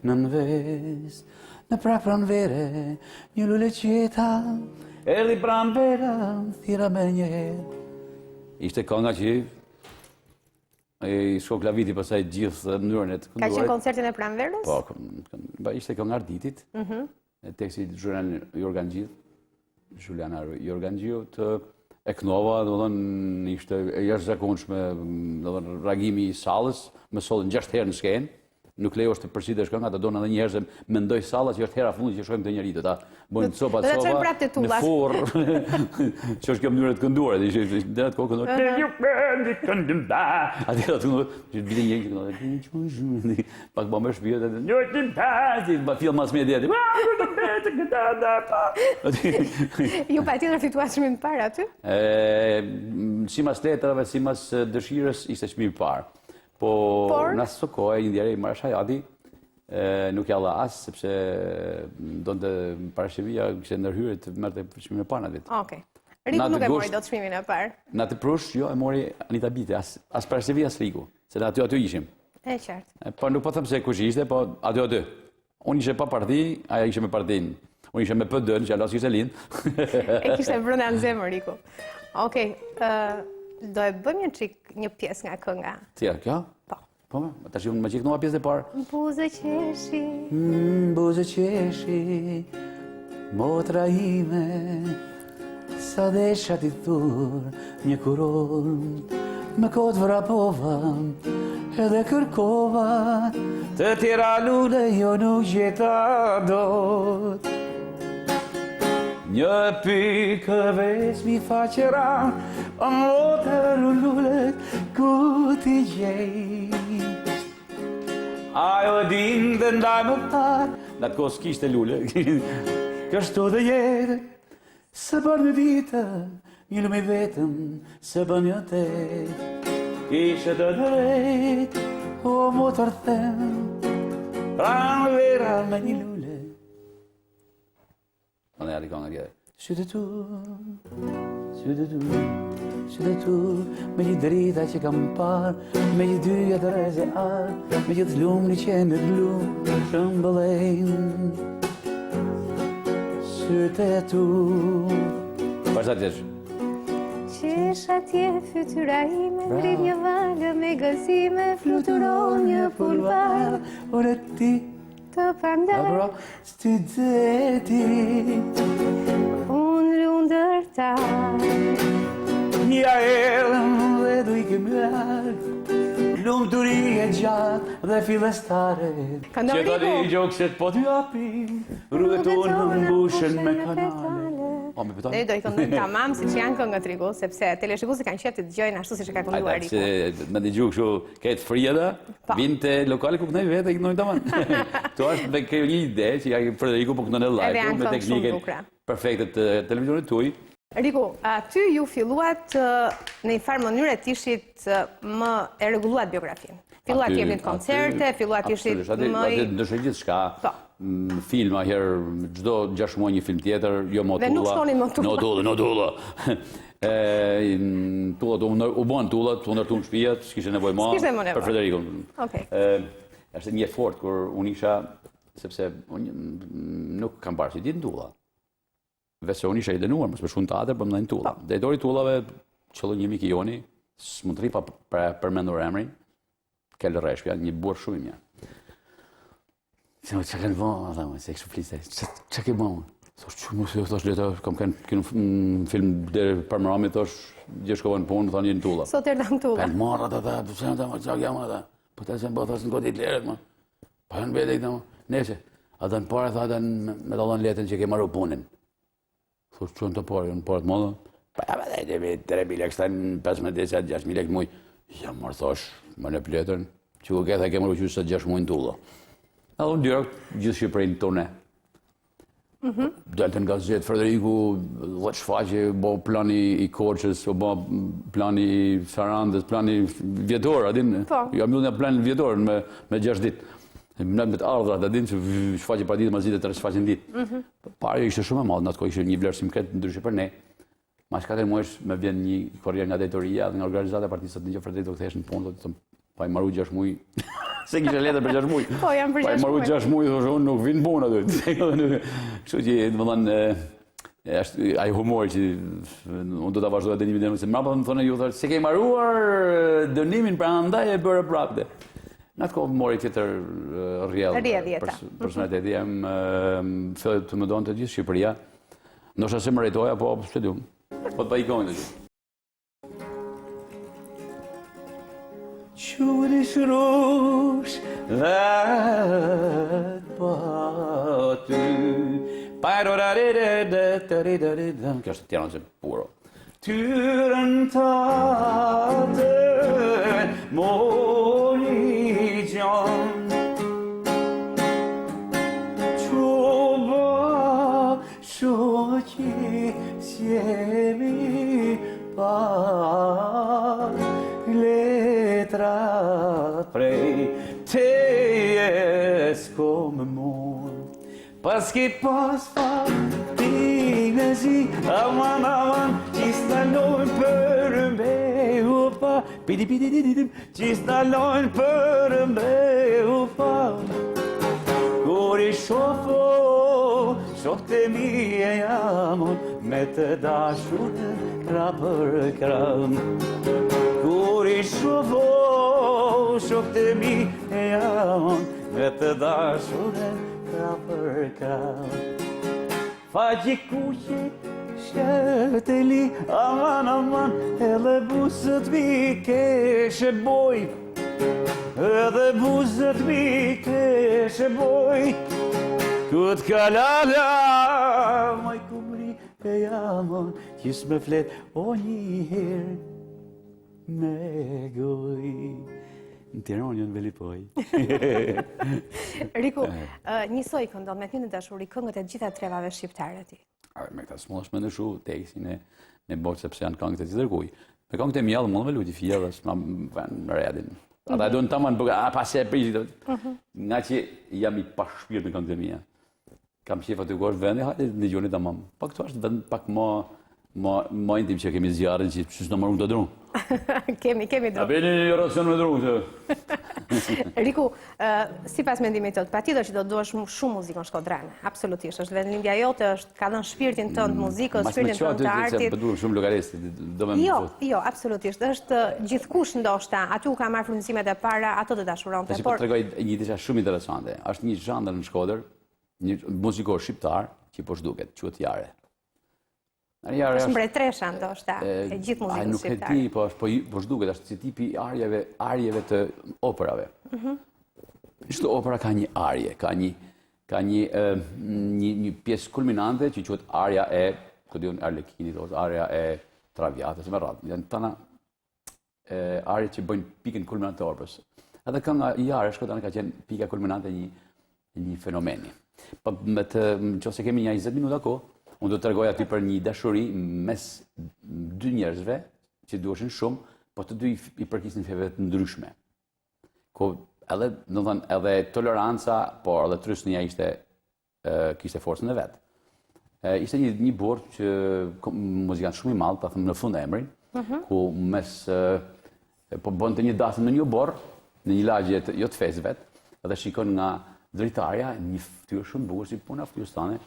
në nëves, në prak pran vere, një lule qeta, erdi pran vera, thira me njerë. Ishte konga që i shko klaviti pasaj gjithë mënyrën e të kënduarit. Ka qenë koncertin e pranverës? Po, ishte kënga Arditit, teksti Juliana Jorgan Gjiu, të e kënova, ishte e jashtëzakonshme, reagimi i sallës, më sollën 6 herë në skenë, nuk lejo është të përsite shkënga, ta donë edhe njerëz që mendoj salla që është hera fundi që shkojmë të njëri, ta bojnë sopa në forë, që është kjo mënyrë të kënduar, dhe atë kohë kënduar, atë të kënduar, që vite njëri që kënduar, pak bëmë është vjetë, film mas me djeti, ju pa tjetër fituat shmimi parë aty? Si mas letrave, si mas dëshirës, ishte shmimi parë. Po në asë kohë, indjere i Marash Hayati, nuk jalla asë, sepse do të Parashevia kështë ndërhyrë të mërë të shmimin e parë në ditë. Okej. Riku nuk e mori do të shmimin e parë? Në të prush, jo, e mori Anita Biti, asë Parashevia asë Riku, se në aty ishim. E qartë. Po nuk po thëmë se kush ishte, po aty. Unë ishe pa parti, aja ishe me partinë. Unë ishe me PD-n, që alas ishte linë. E kishte brënda në zemë, Riku. Okej. Do e bëjmë një pjesë nga kënga. Tja, kjo? Po. Po, ta që më qikë nëma pjesë e parë. Buzë qeshi. Buzë qeshi, motra ime, sa desha ti thur një kuron, me kotë vrapova, edhe kërkova, të tjera lule jo nuk gjeta dot. Një pikë ves mi faqera, o motër lullet ku t'i gjej. Ajo din dhe ndaj më parë, në atë kohë s'kishte lulle, kështu dhe jetë, se bërë në ditë, një lume vetëm, se bërë një tetë, kishe të drejtë, o motër them, pranë vera me një lulle. Në e alikon në kjede. Sytë tu, me gjithë drita që kam parë, me gjithë dyja të reze arë, me gjithë lumni që në blu, shëmbëllejnë. Sytë tu. Vazhda të jesh. Qesh atje fytyra ime, ngrit një valë me gëzime, fluturon një pulvar. Ore ti, të pandaj, studenti, unë lundërta. Një erën dhe du i këmjar, lumëturi e gjatë dhe fillestare. Që të di gjokset po t'ju api, rrugët unë mbushen me kanale. Ne do i këndojmë tamam si që janë këngët Riku, sepse teleshikuesit kanë qef të dëgjojnë ashtu si që ka kënduar Riku. Me dëgju kështu, këtë frida, vinë të lokali ku këndoj vetë e këndojmë tamam. Këto është me kjo një ide që ja Frederiku po këndon e live, me teknikën perfekte të televizionit tuaj. Riku, ty ju filluat në një farë mënyrë të ishit më e rregulluat biografin. Filluat të jepni koncerte, filluat të ishit më... Atë ndëshë gjithë shka, film herë, gjdo 6 muaj një film tjetër, jo mo tulla. Dhe nuk shtonin mo tulla. No tulla. U bën tullat, u ndërtu në shpijat, s'kishe nevoj ma për Frederikun. Është një effort kur unë isha, sepse nuk kam parë që ditë në tulla. Vese unë isha i dënuar, mësë për shumë të atër, për më dojnë tulla. Drejtori tullave, qëllë një mik i joni, s'më të ripa përmendur emrin, Kelle Reshpja, një burë shumë i mja. Se më që kanë bëmë, se e kështu fliste, që ke bëmë? Thosh, që mu se thosh leta, kam kënë film dhe përmërami, thosh, gjë shkova në punë, thonë një në tulla. Sot e rëdam tulla. Pënë marra të ta, pëse në ta, më qak jam ata, po të se më thosh në kodit leret, më. Pa në bete i këta, më. Nese, ata në pare, tha, me të allon letën që ke marru punin. Thosh, që në të pare, në pare të modë, pa ja, dhe 3.000 ekstra, 5.000, 6.000 muj. Ja, mërë thosh, më në pletën, që ku ketha ke marru që 6 muj në tulla. Edhe unë direkt gjithë Shqipërinë tonë. Deltë në gazetë, Frederiku, dhe shfaqe, bo plani i Korçës, bo plani i Sarandës, plani vjetor, adin? Ja mjullë një plan vjetor me 6 ditë. Me të ardhrat, adin, që shfaqe pa ditë, ma zite 3 shfaqe në ditë. Pare ishte shumë e madhë, në atë kohë ishte një vlerësim këtë ndryshe për ne. Mas 4 muajsh me vjen një korrier nga drejtoria dhe nga organizata e partisë të një Frederiku do kthehesh në punë, pa i maru 6 muaj. Se kishe letër për 6 muaj. Po, jam për 6 muaj. Pa i maru 6 muaj, thoshë, unë nuk vinë punë aty. Kështu që, më thënë, është ai humor që unë do të vazhdoj dënimin e nuk, se mrapa më thonë ju, se ke maruar dënimin pra andaj e bërë prapte. Në atë kohë mori tjetër rrjedhje personaliteti jem, fillet të më donë të gjithë Shqipëria. Ndoshta se më rejtoja, po s'e di unë. Po të pa i gojnë të gjithë. Qurish rush dhe po ty kjo është tjera nëse puro Tyrën tatën moni gjon Quba shoqi sjemi pa letrat prej teje s'ko më mund pas ki pas fatin e zi aman qistalojnë për me upa pidi pidi didim qistalojnë për me upa kur i shofo shokte mi e jamon me të dashurën kra për kram Kur i shofo, shokte mi e jamon, me të dashurën kra për kram. Faqi kuqe, shëteli, aman, edhe buzët mi keshe boj. Edhe buzët mi keshe boj. Kut kalala, maj kumri e jamon, qis me flet o një herë. Me goj Në Tiranë janë veli poj Riku, njësoj këndon me kënë dashuri këngët e gjitha trevave shqiptare ti Me këta s'mosh me nëshu teksin e botë sepse janë këngët e gjithër kuj Me këngët e mjallë mund me luti fija dhe s'ma në redin Ata do në taman bëga, pas e prishit Nga që jam i pashpirë me këngët e mija kam qef aty ku është vendi, hajde në gjoni të mamë. Pa këtu është vend pak ma intim që kemi zjarën që qështë në marrë të dru. Kemi dru. A beni një racion me dru. Riku, si pas mendimit tëtë, patjetër që do të duash shumë muzikën shkodrane, absolutisht, është vendlindja jote, ka dhënë shpirtin tënd muzikës, shpirtin tënd të artit. Mas me duhem shumë logaristë, do me më fut. Jo, absolutisht, është gjithkush ndoshta, aty ku ka marrë frymëzimet e para, ato të dashuronte. Që po tregoj një diçka shumë interesante, është një zhandër në Shkodër, një muzikor shqiptar që po shduket, quhet Jare. Është mbretresha ndoshta e gjithë muzikës shqiptare. Nuk e di, po shduket, është si tipi arjeve të operave. Çdo opera ka një arje, ka një pjesë kulminante që quhet arja e, ku diun Arlekinit, ose arja e Traviatës, me radhë. Janë tana arje që bëjnë pikën kulminante të operës. Edhe kënga Jare Shkodran ka qenë pika kulminante e një fenomeni. Nëse kemi një 20 minuta kohë, unë do të tregoj aty për një dashuri mes dy njerëzve që duheshin shumë, po të dy i përkisnin feve të ndryshme. Edhe toleranca, por edhe trysnia kishte forcën e vet. Ishte një burr që muzikant shumë i madh, ta them në fund emrin, ku po bënte një dasëm në një borr, në një lagje jo të fesëve, edhe shikon nga drejtarja, një ftyrë shumë bukur si puna ftyrstane.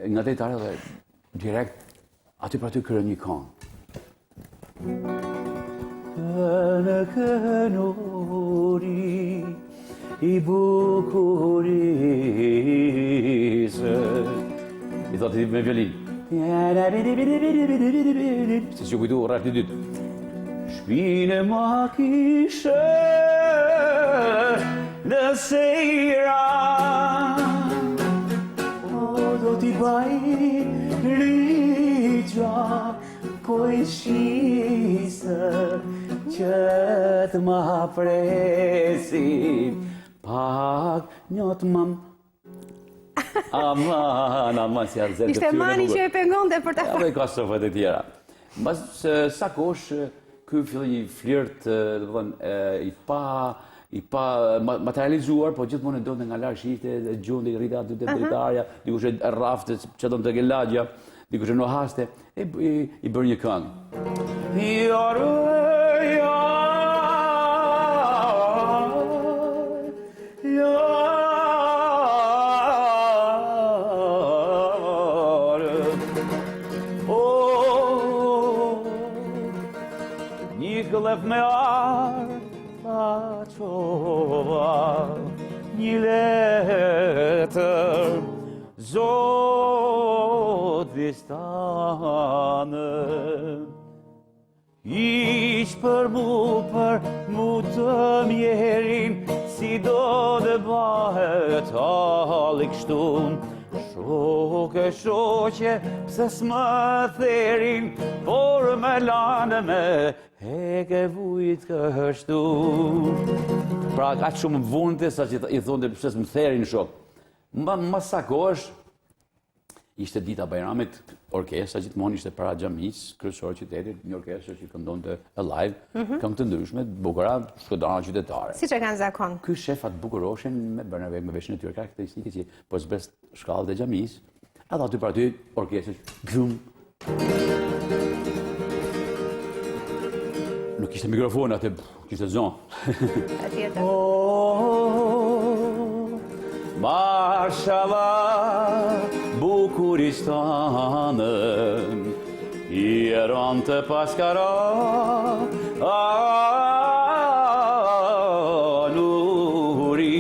Nga drejtarja dhe direkt aty për aty kërën një këngë. Në kënuri i bukurisë. I thotë me violin. Se që kujtu rraf një dytë. Shpine ma kishe në sejra, do t'i baj rrigja poeshisë që t'ma presin pak njot mam. Aman, si arzet të Ishte mani që e pengonte për ta parë. Ja, ka strofet e tjera. Mbas sa kosh, ky filloi një flirt, i pa materializuar, po gjithmonë e donte nga larg shihte dhe gjundi rrita aty te dritarja, dikush e rrafte që donte ke lagja, dikush e nohaste, i bën një këngë. Një këllëf me arë qova një letër Zotis tanë, ish për mu të mjerin, si do dhe bahet halli kështun. Shoqe, pse s'më therin, por me lanë me heke vujt kështu. Pra, ka shumë vunte sa që i thonë pse s'më therin shok. Ma sa kosh, ishte dita Bajramit, orkestra gjithmonë ishte para xhamis, kryesor qytetit, një orkestër që këndonte live, këngë të ndryshme, bukura, shkodrana qytetare. Siç e kanë zakon. Ky shefat bukuroshin me Bernabé, me veshin e tyre karakteristike që po zbres shkallët e xhamis, edhe aty për aty orkestër gjum. Nuk kishte mikrofon atë, kishte zonë. Atjetër. Mashallah, Bukuristanën, i eron të paskara, nuri.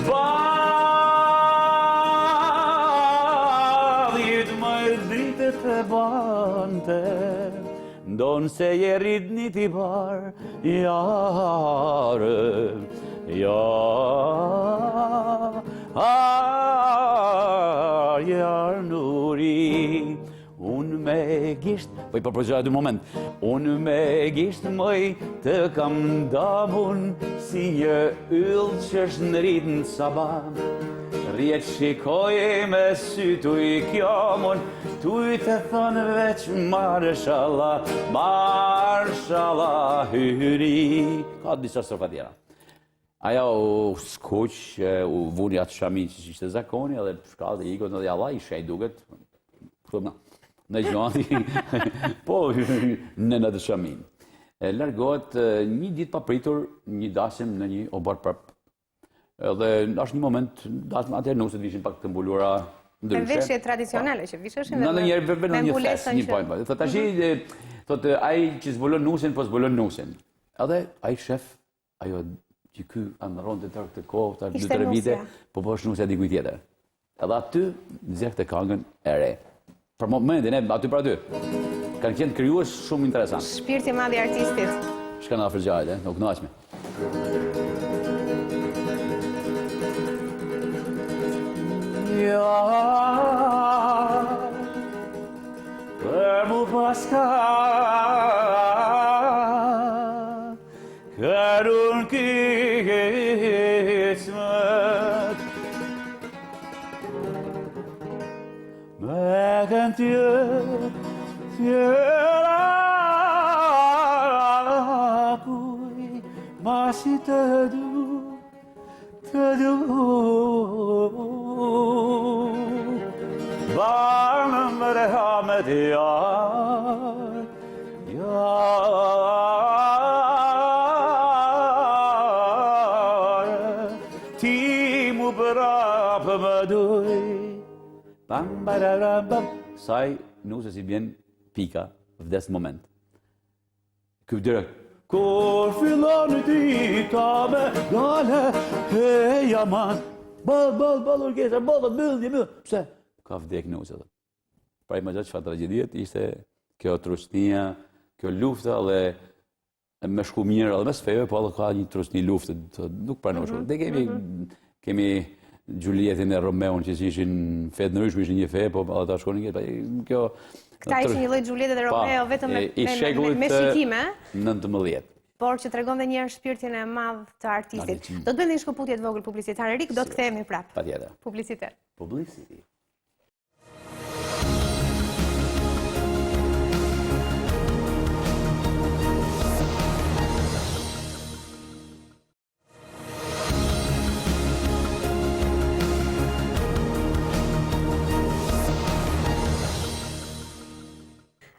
Badhjit më dritë të bante, ndonë se je rrit t'i bar, jarë. Jar nuri, unë me gisht, po i përpërgjera dy moment, unë me gisht mëj të kam damun, si një yll që është në rritë në saban. Rjet shikoj me sy tu i kjomon, tu i të thënë veç marshallah hyri. Ka disa strofa tjera. Aja u skuq, u vuni atë shami që ishte zakoni, edhe shkallët e ikot, edhe Allah i shej duket, në gjanti, po në atë shamin. Largohet një ditë papritur, një dasim në një obar prap. Edhe është një moment, atëherë nuset vishin pak të mbuluara ndryshe. Veshje tradicionale që visheshin në njerë në një fest, një pojnë. Thot ashi, thot ai që zbulon nusin, po zbulon nusin. Edhe ai shef, ajo që ky amëron të tërë këtë kohë, të 2-3 vite, po është nusja dikuj tjetër. Edhe aty nxjerr të këngën e re. Për momentin, aty për aty, kanë qenë krijues shumë interesant. Shpirti i madh i artistit. Shka në afër gjallë, nuk kënaqemi. Ja, për mu paska, kërun kismet, me kënë tjera kuj, masi të du. Barnım merhamet yar, yar, ti mu bërapë më duj. Bam, bararam, bam. Saj nuse si bjen pika, vdes moment. Këp direkt. Kur fillon dita me gale, hej aman, ball orkestra, ball, mëllë. Pse? Ka vdek nuse. Pra i më gjatë çfarë tragjediet, ishte kjo trusnia, kjo lufta dhe me shku mirë, edhe mes feve, po edhe ka një trusni luftë, nuk pranosh. Dhe kemi Julietin e Romeon që ishin fe të ndryshme, ishin një fe, po edhe ta shkonin kjo. Këta ishin një lloj Juliet dhe Romeo vetëm me shikime, 19. Por që tregon dhe njerë shpirtin e madh të artistit. Do të bëjmë një shkëputje të vogël publicitare, Rik, do të kthehemi prap. Patjetër. Publicitet. Publicity.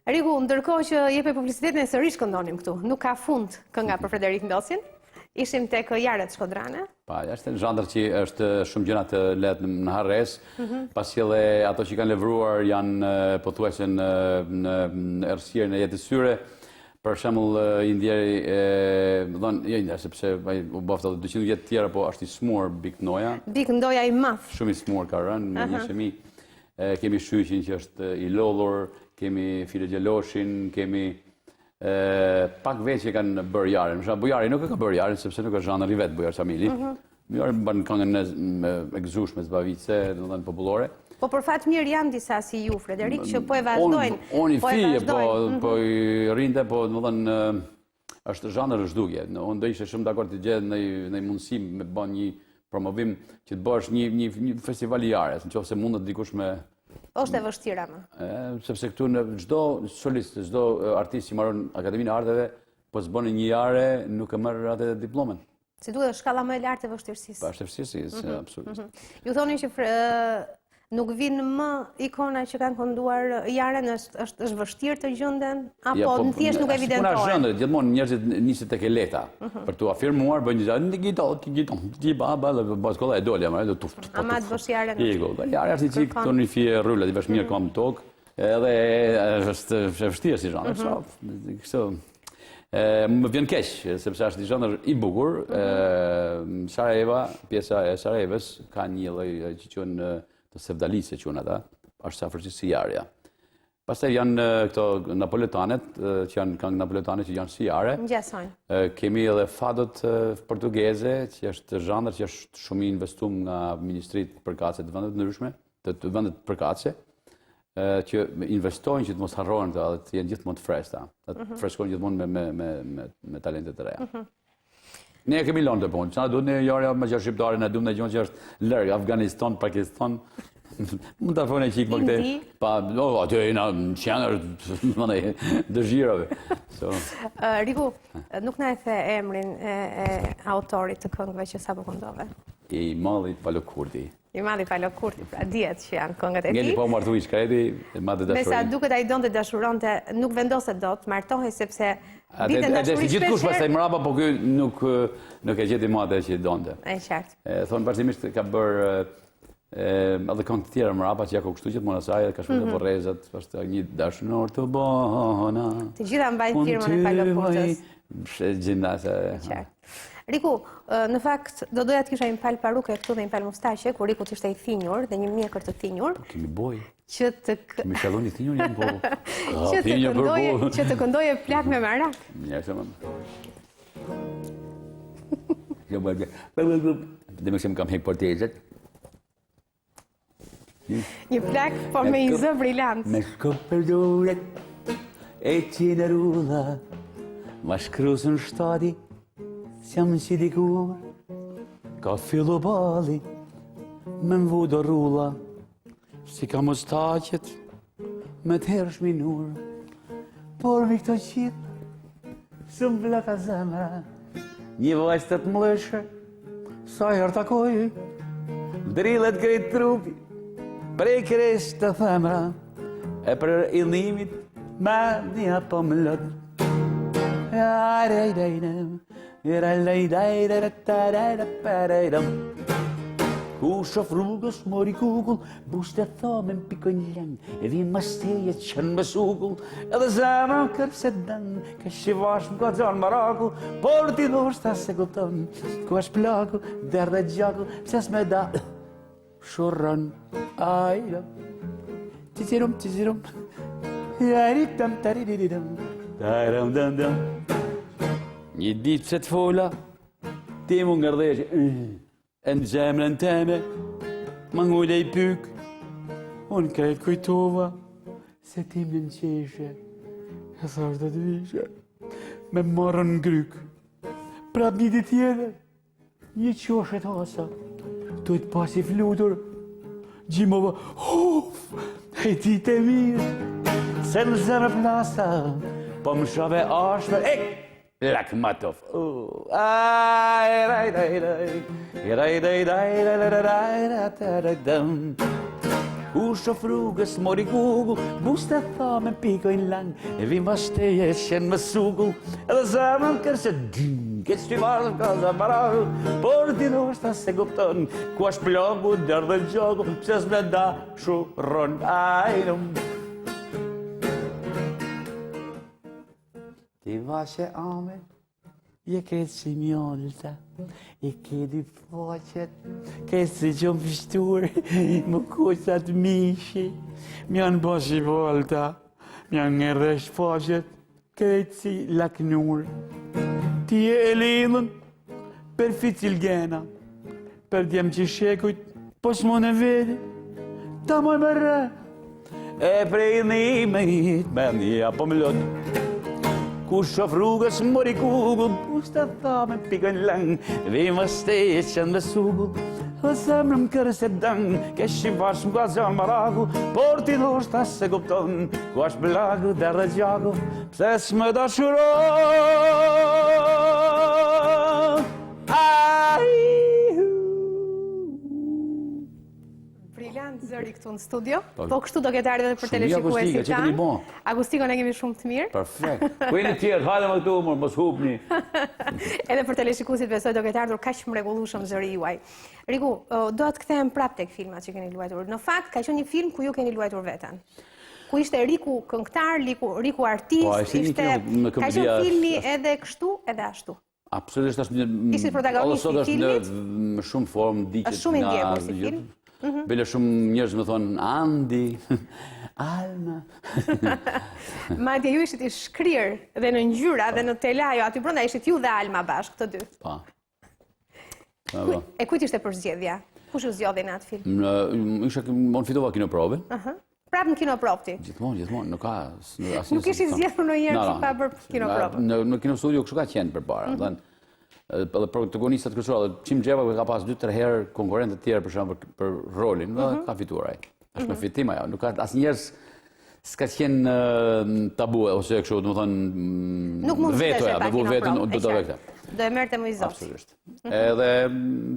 Riku, ndërkohë që jepe publicitetin e sërish këndonim këtu, nuk ka fund kënga për Frederik Ndosin, ishim tek Jaret Shkodrane. Pa, është në zhandër që është shumë gjëna të letë në harres, pasi edhe ato që kanë levruar janë pothuajse në errësirën e jetës syre. Për shembull, i ndjeri, sepse u bofta 200 vjet tjera, po është i smur Bik Noja. Bik Noja i madh. Shumë i smur ka rënë, me një shemi. Kemi Shyqin që është i lodhur, kemi File Gjeloshin, kemi pak veç që kanë bërë Jarin. Bujari nuk e ka bërë Jarin, sepse nuk është zhanër i vetë Bujar Samili. Bujari bën këngën e gëzueshme zbavice, domethënë popullore. Po për fat mirë janë disa si ju, Frederik, që po e vazhdojnë. Unë i fije, po i rrinte, po domethënë është zhanër zhdukje. Unë do ishte shumë dakord të gjej në mundësi me bën një promovim që të bësh një festival i Jares, nëse mundet dikush me. Është e vështira më. Sepse këtu në çdo solist, çdo artist që marron Akademinë e Arteve, po s'bën një Jare, nuk e merr atë diplomën. Si duhet shkalla më e lartë e vështirësisë. Pa vështirësisë, absolutisht. Ju thoni që nuk vinë më ikona që kanë kënduar Jaren, është vështirë të gjenden, apo në thjesht nuk evidentohen? Puna zhëndër, gjithmonë njerëzit nisin tek e lehta, për t'u afirmuar, bëjnë e dolja, Amat bësh Jaren. Jare është një qikë të një fije rrullet, i vesh mirë kam tokë, edhe është vështirë si zhëndër. Më vjen keq, sepse është një zhëndër i bukur. Sarajeva, pjesa e Sarajevës, ka një lloj që quhen të sevdalisë që unë ata, është afërsisht si Jarja. Pastaj janë këto napoletanet, që janë këngë napoletane që janë si Jare. Ngjasojnë. Kemi edhe fadot portugeze, që është zhandër që është shumë i investuar nga Ministritë përkatëse të vendeve të ndryshme, të vendet përkatëse, që investojnë që të mos harrohen dhe të jenë gjithmonë të freskëta, të freskojnë gjithmonë me talente të reja. Ne kemi lënë të punë, çfarë duhet ne Jarja me gjashtë shqiptare, ne duam ne gjë që është larg, Afganistan, Pakistan. Mund të afroni qikë më këte. Pa, aty e na në qenër, dëshirave. Riku, nuk na e the emrin e autorit të këngëve që sapo këndove. I Malli Palo Kurti. I Malli Palo Kurti, pra dihet që janë këngët e tij. Ngeli po martu i shkreti, madhe dashuri. Me sa duket ai donte dashuronte, nuk vendoset dot, martohej sepse ditën dashurisë. Gjithkush pastaj mrapa, po ky nuk e gjeti më atë që donte. E qartë. Thonë vazhdimisht ka bërë edhe këngë të tjera mrapa që ja ka kushtuar gjithmonë asaj, ka shumë porrezat, pastaj një dashur të bona. Të gjitha mbajnë firmën e Palo Kurtës. Gjindase. Riku, në fakt, do doja të kisha një palë paruke këtu dhe një palë mustaqe, kur Riku t'ishte i thinjur dhe një mjekër të thinjur. Kemi boj. Që të... Kemi shallon i thinjur një po. Që të këndoje plak me marak. Një shumë. Dhe më shumë kam hek portezet. Një plak, po me i zë brillant. Me shkopër duret e qinerulla, ma shkrusën shtati, s'jam si dikur, ka fillu bali, me mvu do rulla, si ka mustaqet, me t'herë shminur, por mi këto qitë, së m'blaka zemra, një vajzë të t'mleshë, sa herë takoj, drillet krejt trupi, prej kres të femra, e për illimit, ma një po më lëtë. Ku shof rrugës mori kukull, bushte thomen pikojnë lëng, e vin masteje qënë me sukull, edhe zemra kërse dënë, ka shivash më ka gjanë maraku, por ti ndoshta se kupton, ku është plaku, der dhe gjaku, pse s'me da, shurën, ajra, ticirum, jaritam, tariridam, taram, dam, dam. Një ditë se t'fola, ti mu ngërdheshe, e në zemrën teme, ma ngulle i pyk, unë krejt kujtova, se ti më në qeshe, e thash të t'vishe, me marrën në gryk, prap një ditë tjetër, një qoshet asa, tu e t'pasi flutur, gjimova, e ti të mirë, se në zemrë plasa, po më shave ashme, Lakmatov. Ku shof rrugës mori kukull, buste thamen pikojnë lang, e vim bashteje shenë me sukull, edhe zemrën kërse dyn, këtë shtivarë ka zamararu, por ti ndoshta se kupton, ku është plaku, der dhe gjaku, pse s'me da shurën, ajrum. Ti vashe ame, je këtë si mjolta, i kedi faqet, këtë si gjumë pishtur, më kusat mishi, mjanë bashi volta, mjanë ngërdesh faqet, këtë si laknur. Ti e lidhën, për ficil gena, për djem që shekujt, po s'mon e vedi, ta moj më rë, e prej nimit, me një apo më lotë. Ku shof rrugës mori kukull, bushte thamen pikojnë lang, vim steje qënë me sukull, dhe zemrëm kërse dëng, ke shivash më ka gjanë maraku, por ti ndoshta se kupton, ku është blaku, der dhe gjaku, pse s'me dashuron. Briljant zëri këtu në studio, po kështu do ketë ardhur edhe për televizionistin tanë. Agustikon e kemi shumë të mirë. Perfekt. Ku jeni tjerë, hajde më këtu, mos hupni. Edhe për televizionistit besoj do ketë ardhur kaq mrekullueshëm zëri juaj. Riku, do të kthehem prapë tek filmat që keni luajtur. Në fakt ka qenë një film ku ju keni luajtur veten. Ku ishte Riku këngëtar, Riku artist, ishte ka qenë filmi edhe kështu edhe ashtu. Absolutisht është një... Ishte protagonist i filmit. Në shumë formë, diqet është shumë i ndjekur si film. Bile shumë njerëz më thonë Andi, Alma. Madje ju ishit i shkrir dhe në ngjyra dhe në telajo, aty brenda ishit ju dhe Alma bashkë, të dy. Pa. E kujt ishte përzgjedhja? Kush u zgjodhi në atë film? Unë fitova kinoprovën. Prapë në kinoprovë ti? Gjithmonë, nuk ka... Nuk ishit zgjedhur ndonjëherë që pa bërë kinoprovën? Në kinostudio kështu ka qenë përpara. edhe protagonistat kryesor, Çim Xheva ka pas 2-3 herë konkurrentë të tjerë për shembull për rolin, dhe ka fituar ai. Është me fitim ajo, nuk ka asnjëherë s'ka qenë tabu ose kështu, domethënë vetoja, me vu vetën do ta vekta. Do e merrte më i Zot. Absolutisht. Edhe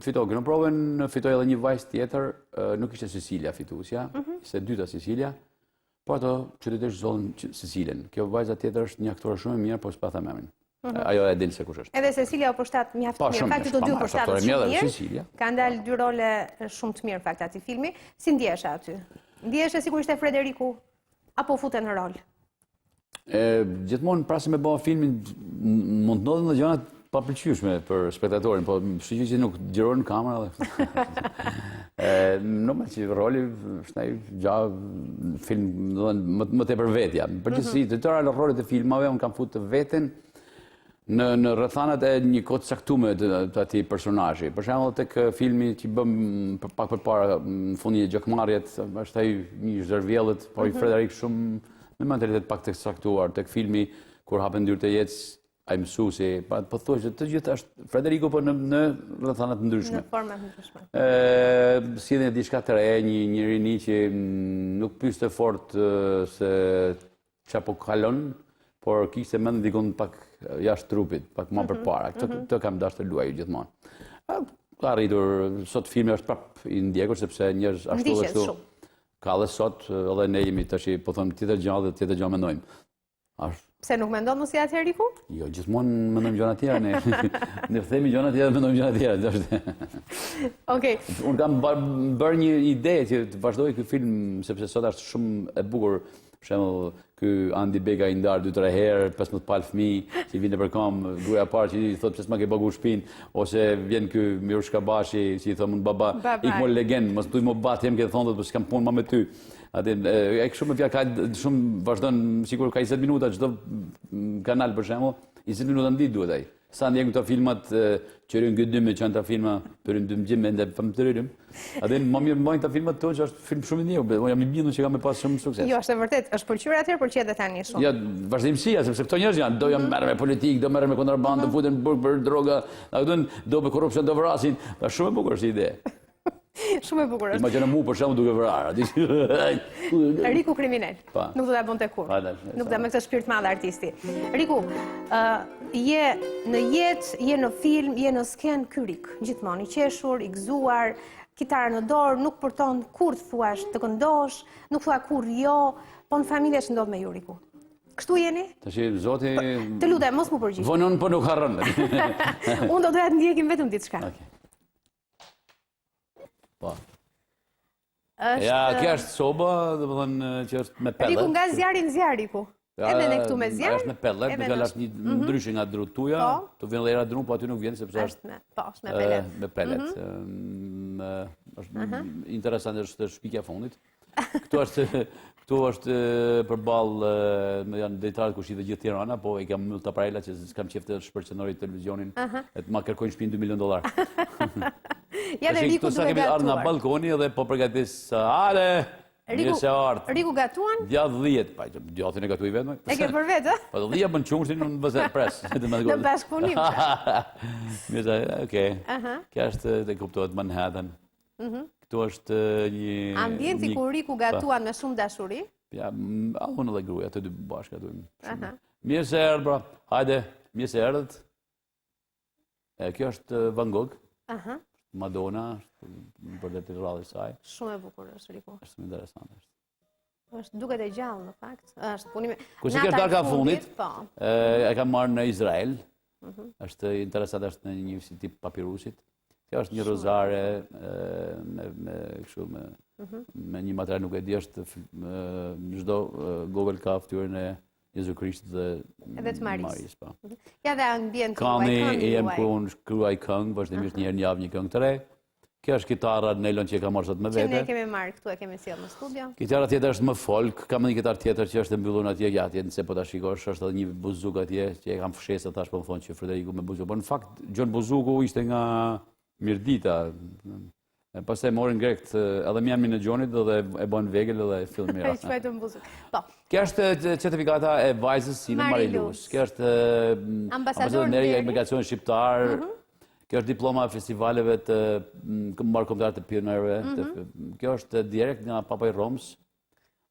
fitoi në provën, fitoi edhe një vajzë tjetër, nuk ishte Cecilia fituesja, ishte e dyta Cecilia. Po ato qytetarë zonë Cecilien. Kjo vajza tjetër është një aktore shumë e mirë, po s'pa them emrin. Ajo e din se kush është. Edhe Cecilia u përshtat mjaft mirë. Fakti të dy përshtatet shumë mirë. Ka ndalë 2 role shumë të mirë fakt atij filmi. Si ndjehesh aty? Ndjehesh sikur ishte Frederiku apo futen në rol? Gjithmonë pra se me bëha filmin mund të ndodhin edhe gjëra pa pëlqyeshme për spektatorin, po shiqoj që nuk gjiron kamera dhe nuk që roli është gjë film më tepër vetja. Përgjithësi të tëra rolet e filmave unë kam futur veten në rrethanat e një kohë të caktuar të atij personazhi. Për shembull tek filmi që bëm pak përpara në fundin e Gjakmarrjet, është ai një zërvjellët, por i Frederik shumë me mentalitet pak të caktuar, tek filmi kur hapen dyrët e jetës, ai mësuesi, po thuaj se të gjithë është Frederiku po në rrethana të ndryshme. Në forma të ndryshme. Sjellën diçka të re, një rini që nuk pyeste fort se çapo kalon, por kishte mend dikon pak jashtë trupit, pak më përpara. Këtë kam dashur të luaj gjithmonë. Ka arritur sot filmi është prap i ndjekur sepse njerëz ashtu dhe ashtu. Ka dhe sot edhe ne jemi tash po them tjetër gjallë dhe tjetër gjallë mendojmë. Pse nuk mendon mos i atëherë Riku? Jo, gjithmonë mendojmë gjëra të tjera ne. Ne themi gjëra të tjera, mendojmë gjëra të tjera. Okej. Unë kam bërë një ide që të vazhdoj ky film sepse sot është shumë e bukur. Për shembull, ky Andi Bega i ndar 2-3 herë, 15 palë fëmijë që vinë për kam, gruaja e parë që i thotë pse s'ma ke bagu shtëpinë, ose vjen ky Mirush Kabashi që i thonë baba, ik mo legend, mos tuj mo bat, jam ke thonë po s'kam punë më me ty. Atë ai shumë fjalë ka shumë vazhdon sikur ka 20 minuta çdo kanal për shembull, 20 minuta në ditë duhet ai. Sa ndjen këto filmat që rën gëdymë që janë ta filma për ndëmgjim ende famtërëm. Atë më mirë mbajnë ta filmat tonë që është film shumë i mirë, unë jam i bindur që ka me pas shumë sukses. Jo, është e vërtet, është pëlqyer atëherë, pëlqej edhe tani shumë. Ja, vazhdimësia, sepse këto njerëz janë, do merren me politikë, do merren me kontrabandë, do futen burg për droga, do me korrupsion, do vrasin. Është shumë e bukur si ide. Shumë e bukur është. Imagjino mu për shembull duke vrarë. Riku kriminal. Nuk do ta bënte kur. Nuk do me këtë shpirt madh artisti. Riku, je në jetë, je në film, je në sken ky Rik, gjithmonë i qeshur, i gëzuar, kitara në dorë, nuk përton kur të thuash të këndosh, nuk thua kur jo, po në familje ç'ndodh me ju Riku? Kështu jeni? Tash zoti Të lutem, mos më përgjigj. Vonon po nuk harron. Unë do doja të ndjekim vetëm diçka. Po. Ja, kjo është soba, domethënë që është me pellet. Riku nga zjarri në zjarr Riku. Edhe ne këtu me zjarr. Është me pellet, me fjalë është një ndryshe nga dru tuja, të vjen lera dru, po aty nuk vjen sepse është me pellet. Me pellet. Është interesante është shpikja e fundit. Këtu është përballë me janë drejtarët kush i dhe gjithë Tirana, po i kam Multa Parela që s'kam qejf të shpërqendroj televizionin, e të ma kërkojnë shtëpinë $2 milion. Ja dhe Riku duhet gatuar. Ardh nga balkoni dhe po përgatis ale. Riku gatuan? Djath 10, pa djathin e gatuaj vetëm. E ke për vetë? Po 10 bën çumshin në vëzet pres. Në bashkëpunim. Mirë, okay. Kjo është të kuptohet Manhattan. Këtu është një ambienti ku Riku gatuan me shumë dashuri. Ja, unë dhe gruaja, të dy bashkë gatuajmë. Mirë se erdhë, pra. Hajde, mirë se erdhët. Kjo është Van Gogh. Madonna, për dhe të rrallë i saj. Shumë e bukur është, Riku. Është shumë interesant. është duket e gjallë, në fakt. Është punimi... Kurse kjo është darka fundit, e kam marrë në Izrael. Është interesant, është në një si tip papirusit. Kjo është një rozare me një material nuk e di, është çdo Google ka fytyrën e Jezu Krishtit dhe të Maris. Ja dhe ambient të Kani e jem ku unë shkruaj këngë, vazhdimisht një herë në javë një këngë të re. Kjo është kitara nylon që e kam marrë sot me vete. Që ne kemi marrë këtu, e kemi sjellë në studio. Kitara tjetër është më folk, kam një kitarë tjetër që është e mbyllur atje gjatë, nëse po ta shikosh, është edhe një buzuk atje që e kam fshesë tash po më thonë që Frederiku me buzuk. Po në fakt John Buzuku ishte nga Mirdita. Pastaj morin grekt edhe mjami në Gjonit dhe e bën vegël dhe film mira. Ai çfarë të mbuzuk. Po. Kjo është certifikata e vajzës Sina Marilus. Kjo është ambasadori i imigracionit shqiptar Kjo është diploma e festivaleve të mbarkombëtare të pionerëve. Kjo është direkt nga Papa i Romës.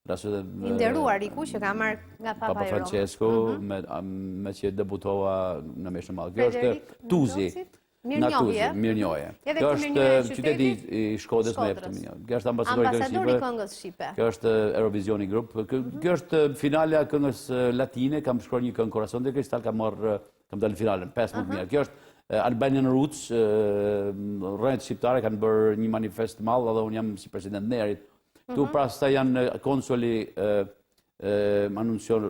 I nderuar Riku që ka marrë nga Papa i Romës. Francesco, me që debutova në Meshën e Madhe. Kjo është Tuzi. Mirënjohje. Kjo është qyteti i Shkodrës me të mirë. Kjo është ambasadori i këngës shqipe. Kjo është Eurovisioni Group. Kjo është finale e këngës latine, kam shkruar një këngë Corazon de Cristal, kam dalë në finalen 15 mirë. Kjo është Albanian Roots, rrënjët shqiptare kanë bërë një manifest të madh dhe unë jam si president Nerit. Tu pastaj janë konsuli anuncior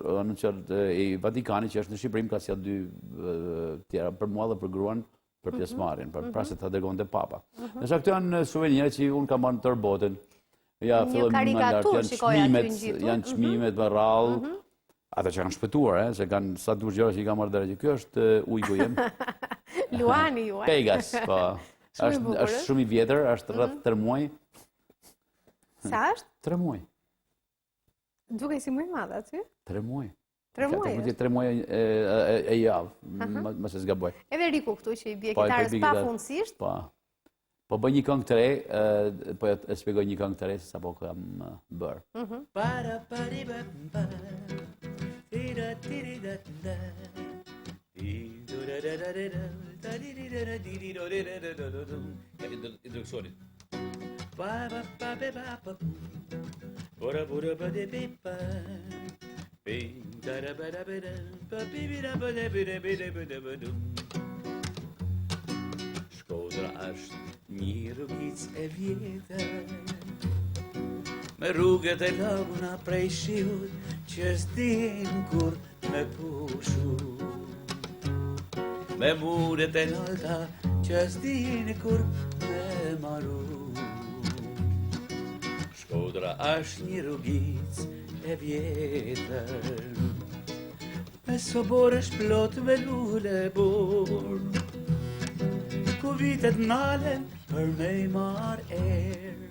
i Vatikanit që është në Shqipëri, ka sjell 2 tjera për mua dhe për gruan për pjesëmarrjen, pra se ta dërgonte Papa. Nëse këto janë suvenire që unë kam marrë në tërë botën. Ja, një karikaturë shikoja aty në gjithë. Janë çmimet me rrallë. Ata që kanë shpëtuar, se kanë sa dush gjëra që i kam marrë deri. Kjo është ujku jem. Luani juaj. Pegas, po. Është shumë i vjetër, është rreth 3 muaj. Sa është? 3 muaj. Duke si më i madh aty? 3 muaj. 3 muaj. 3 muaj e javë, më se zgaboj. Edhe Riku këtu që i bie kitarës pafundësisht. Po bëj një këngë të re, po e shpjegoj një këngë të re se sapo kam bërë. Introduksionin. Shkodra është një rrugic e vjetër, me rrugët e laguna prej shiut që s'din kur me pushu, me muret e nalta që s'din kur me maru. Shkodra është një rrugic e vjetër, me soborësh plot me lule bor, ku vitet nalen për me I mar erë.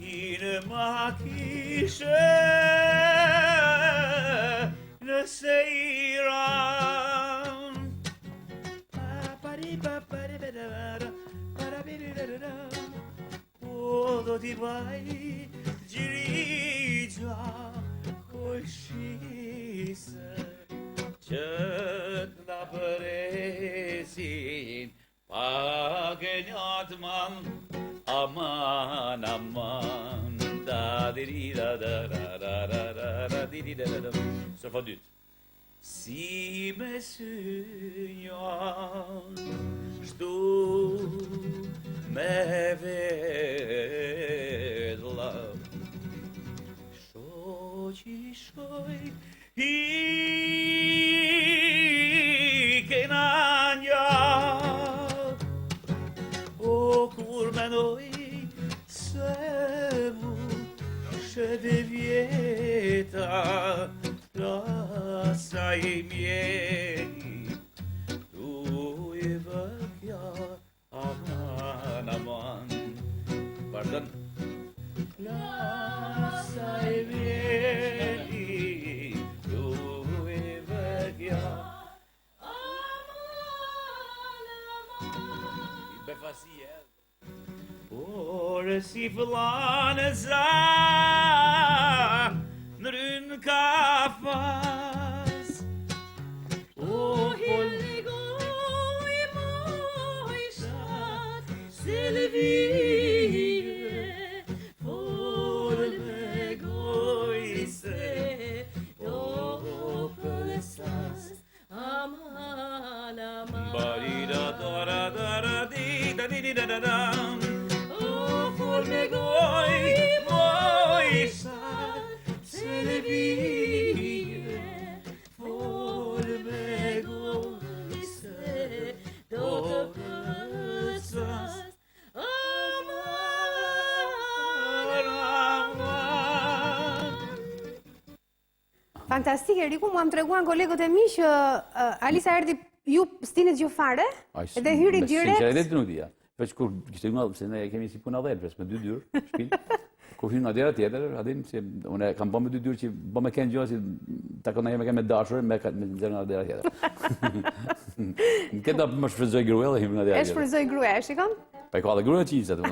Ine ma kishe nëse I ran, o do t'i vaj gjirigja koj shise që t'na përesin pak e njatë man, aman, aman, da di di da da da da da da da di di da da da. Strofa 2. Si me synjan shtu me vedla, shoqi shkoj I kena njët, o kur mendoj se mu shede vjeta, plasa I mjeni, tu I vëkja, aman, aman, pardon, plasa I mjeni, por si fëllan e za në rynë ka fas, o Hillegoj moj shat se lëvije, por me goj se do pëlesas, aman, aman. Barira dara dara di da di di da da da. Me goj moj shat se lëvije, por me goj se do të pëlesas, aman, aman. Fantastike, Riku, mua më treguan kolegët e mi që Alisa erdhi ju stinit gjufare dhe hyri direkt. Sinqeritet nuk dija. Veç kur kishte nga, se ne kemi si puna dhelpres me 2 dyrë, shpinë. Kur hynë nga dera tjetër, adin, se unë kam bë me 2 dyrë që bë me kënë gjohë si takon me kemë dashur me nxjerrën nga dera tjetër. Në këtë më shfrytëzoj gruaja dhe him nga dera E tjetër. shfrytëzoj gruaja, shikon? Pa ka dhe gruaja qizë atë.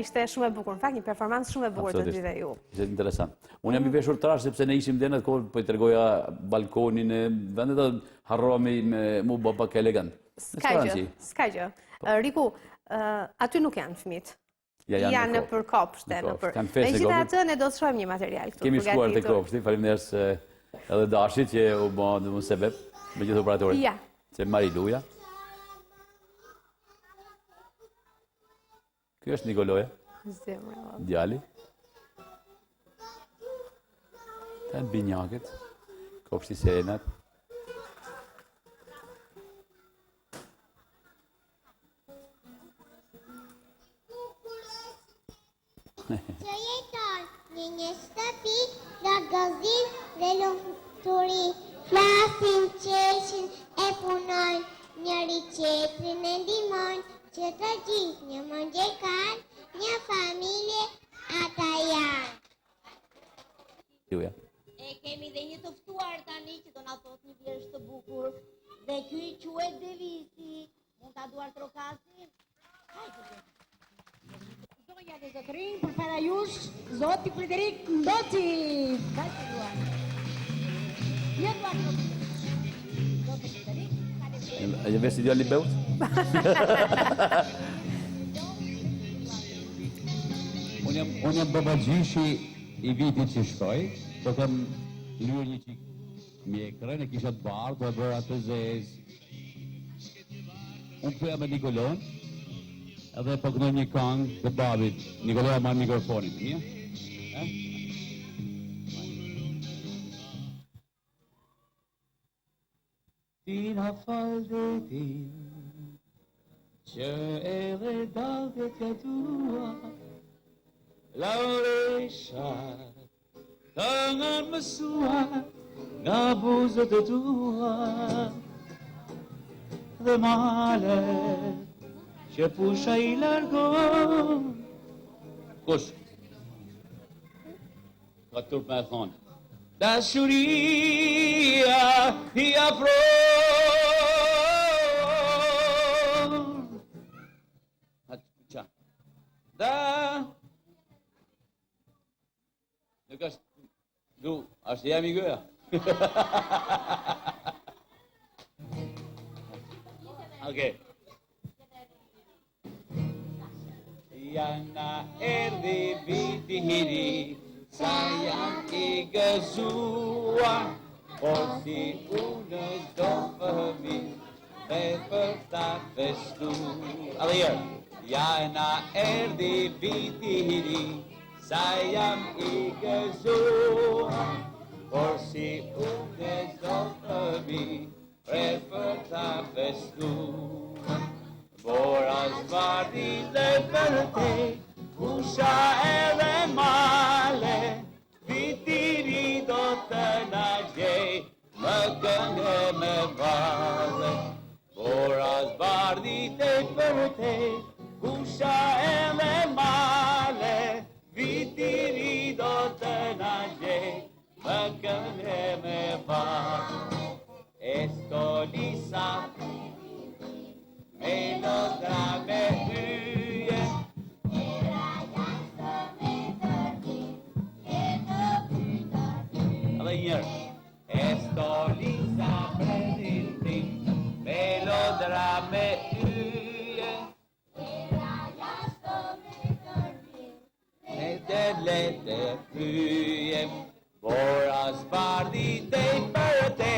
Ishte shumë e bukur, në fakt një performancë shumë e bukur të Absolutisht. gjithë ju. Ishte interesant. Unë jam i veshur trash sepse ne ishim dhe në atë kohë po i tregoja balkonin e vendet të harrohemi me mu bë pak elegant. S'ka gjë. Riku, aty nuk janë fëmijët. Janë në për kopshte. Megjithatë, ne do të shohim një material këtu. Kemi shkuar te kopshti, faleminderit edhe Dashit që u bë domun sebeb me gjithë operatorit. Ja. Se Mariluja. Ky është Nikoloja, Zemra. djali. Të në binjakët, kopshti Serenat. Që jeton një shtëpi, dhe gëzim dhe lumturi, flasin, qeshin e punojnë, njëri qetrin e ndihmojnë, që të gjithë një mëngje kanë, një familje ata janë. Juja. E kemi dhe një të ftuar tani që do na thot një vjersh të bukur. Dhe ky quhet Devisi. Mund ta duar trokasin? Hajde. Zonja dhe zotërin, për para jush, zoti Frederik Ndoci. Hajde duar. Një duar trokasin. Zoti Frederik, E je vesti djali beut? Unë jam babagjyshi i vitit që shkoj, do kam lyrë një qik mjekrën, e kisha të bardhë, do e bërë atë zezë. Unë përja me Nikolon, edhe po kënoj një këngë të babit. Nikoloja marrë mikrofonin, një? Ti na falë që edhe dalë të tua, Lauresha, këngën mësua nga buzët e tua, dhe malet që pusha i largon. Kush? Ka turp me thonë. Dashuria i afron. Qa? Da... Nuk është... Du, është jam i gëja. Okej. Jana erdi viti hiri, sa jam i gëzuar, por si unë do fëmi, dhe për ta festu. Edhe jërë. Jana erdi viti hiri, sa jam i gëzuar, por si unë do fëmi, dhe për ta festu. Por as vardi dhe për te, kusha edhe male, vitiri do të na gjej, më këngë me vale. Por as vardi dhe për te, kusha edhe male, vitiri do të na gjej, më këngë me vale. Estolisa, melodrame hyje, edhe njërë. Estolisa prediltin, melodrame hyje, lete hyje, por as bardi te për te,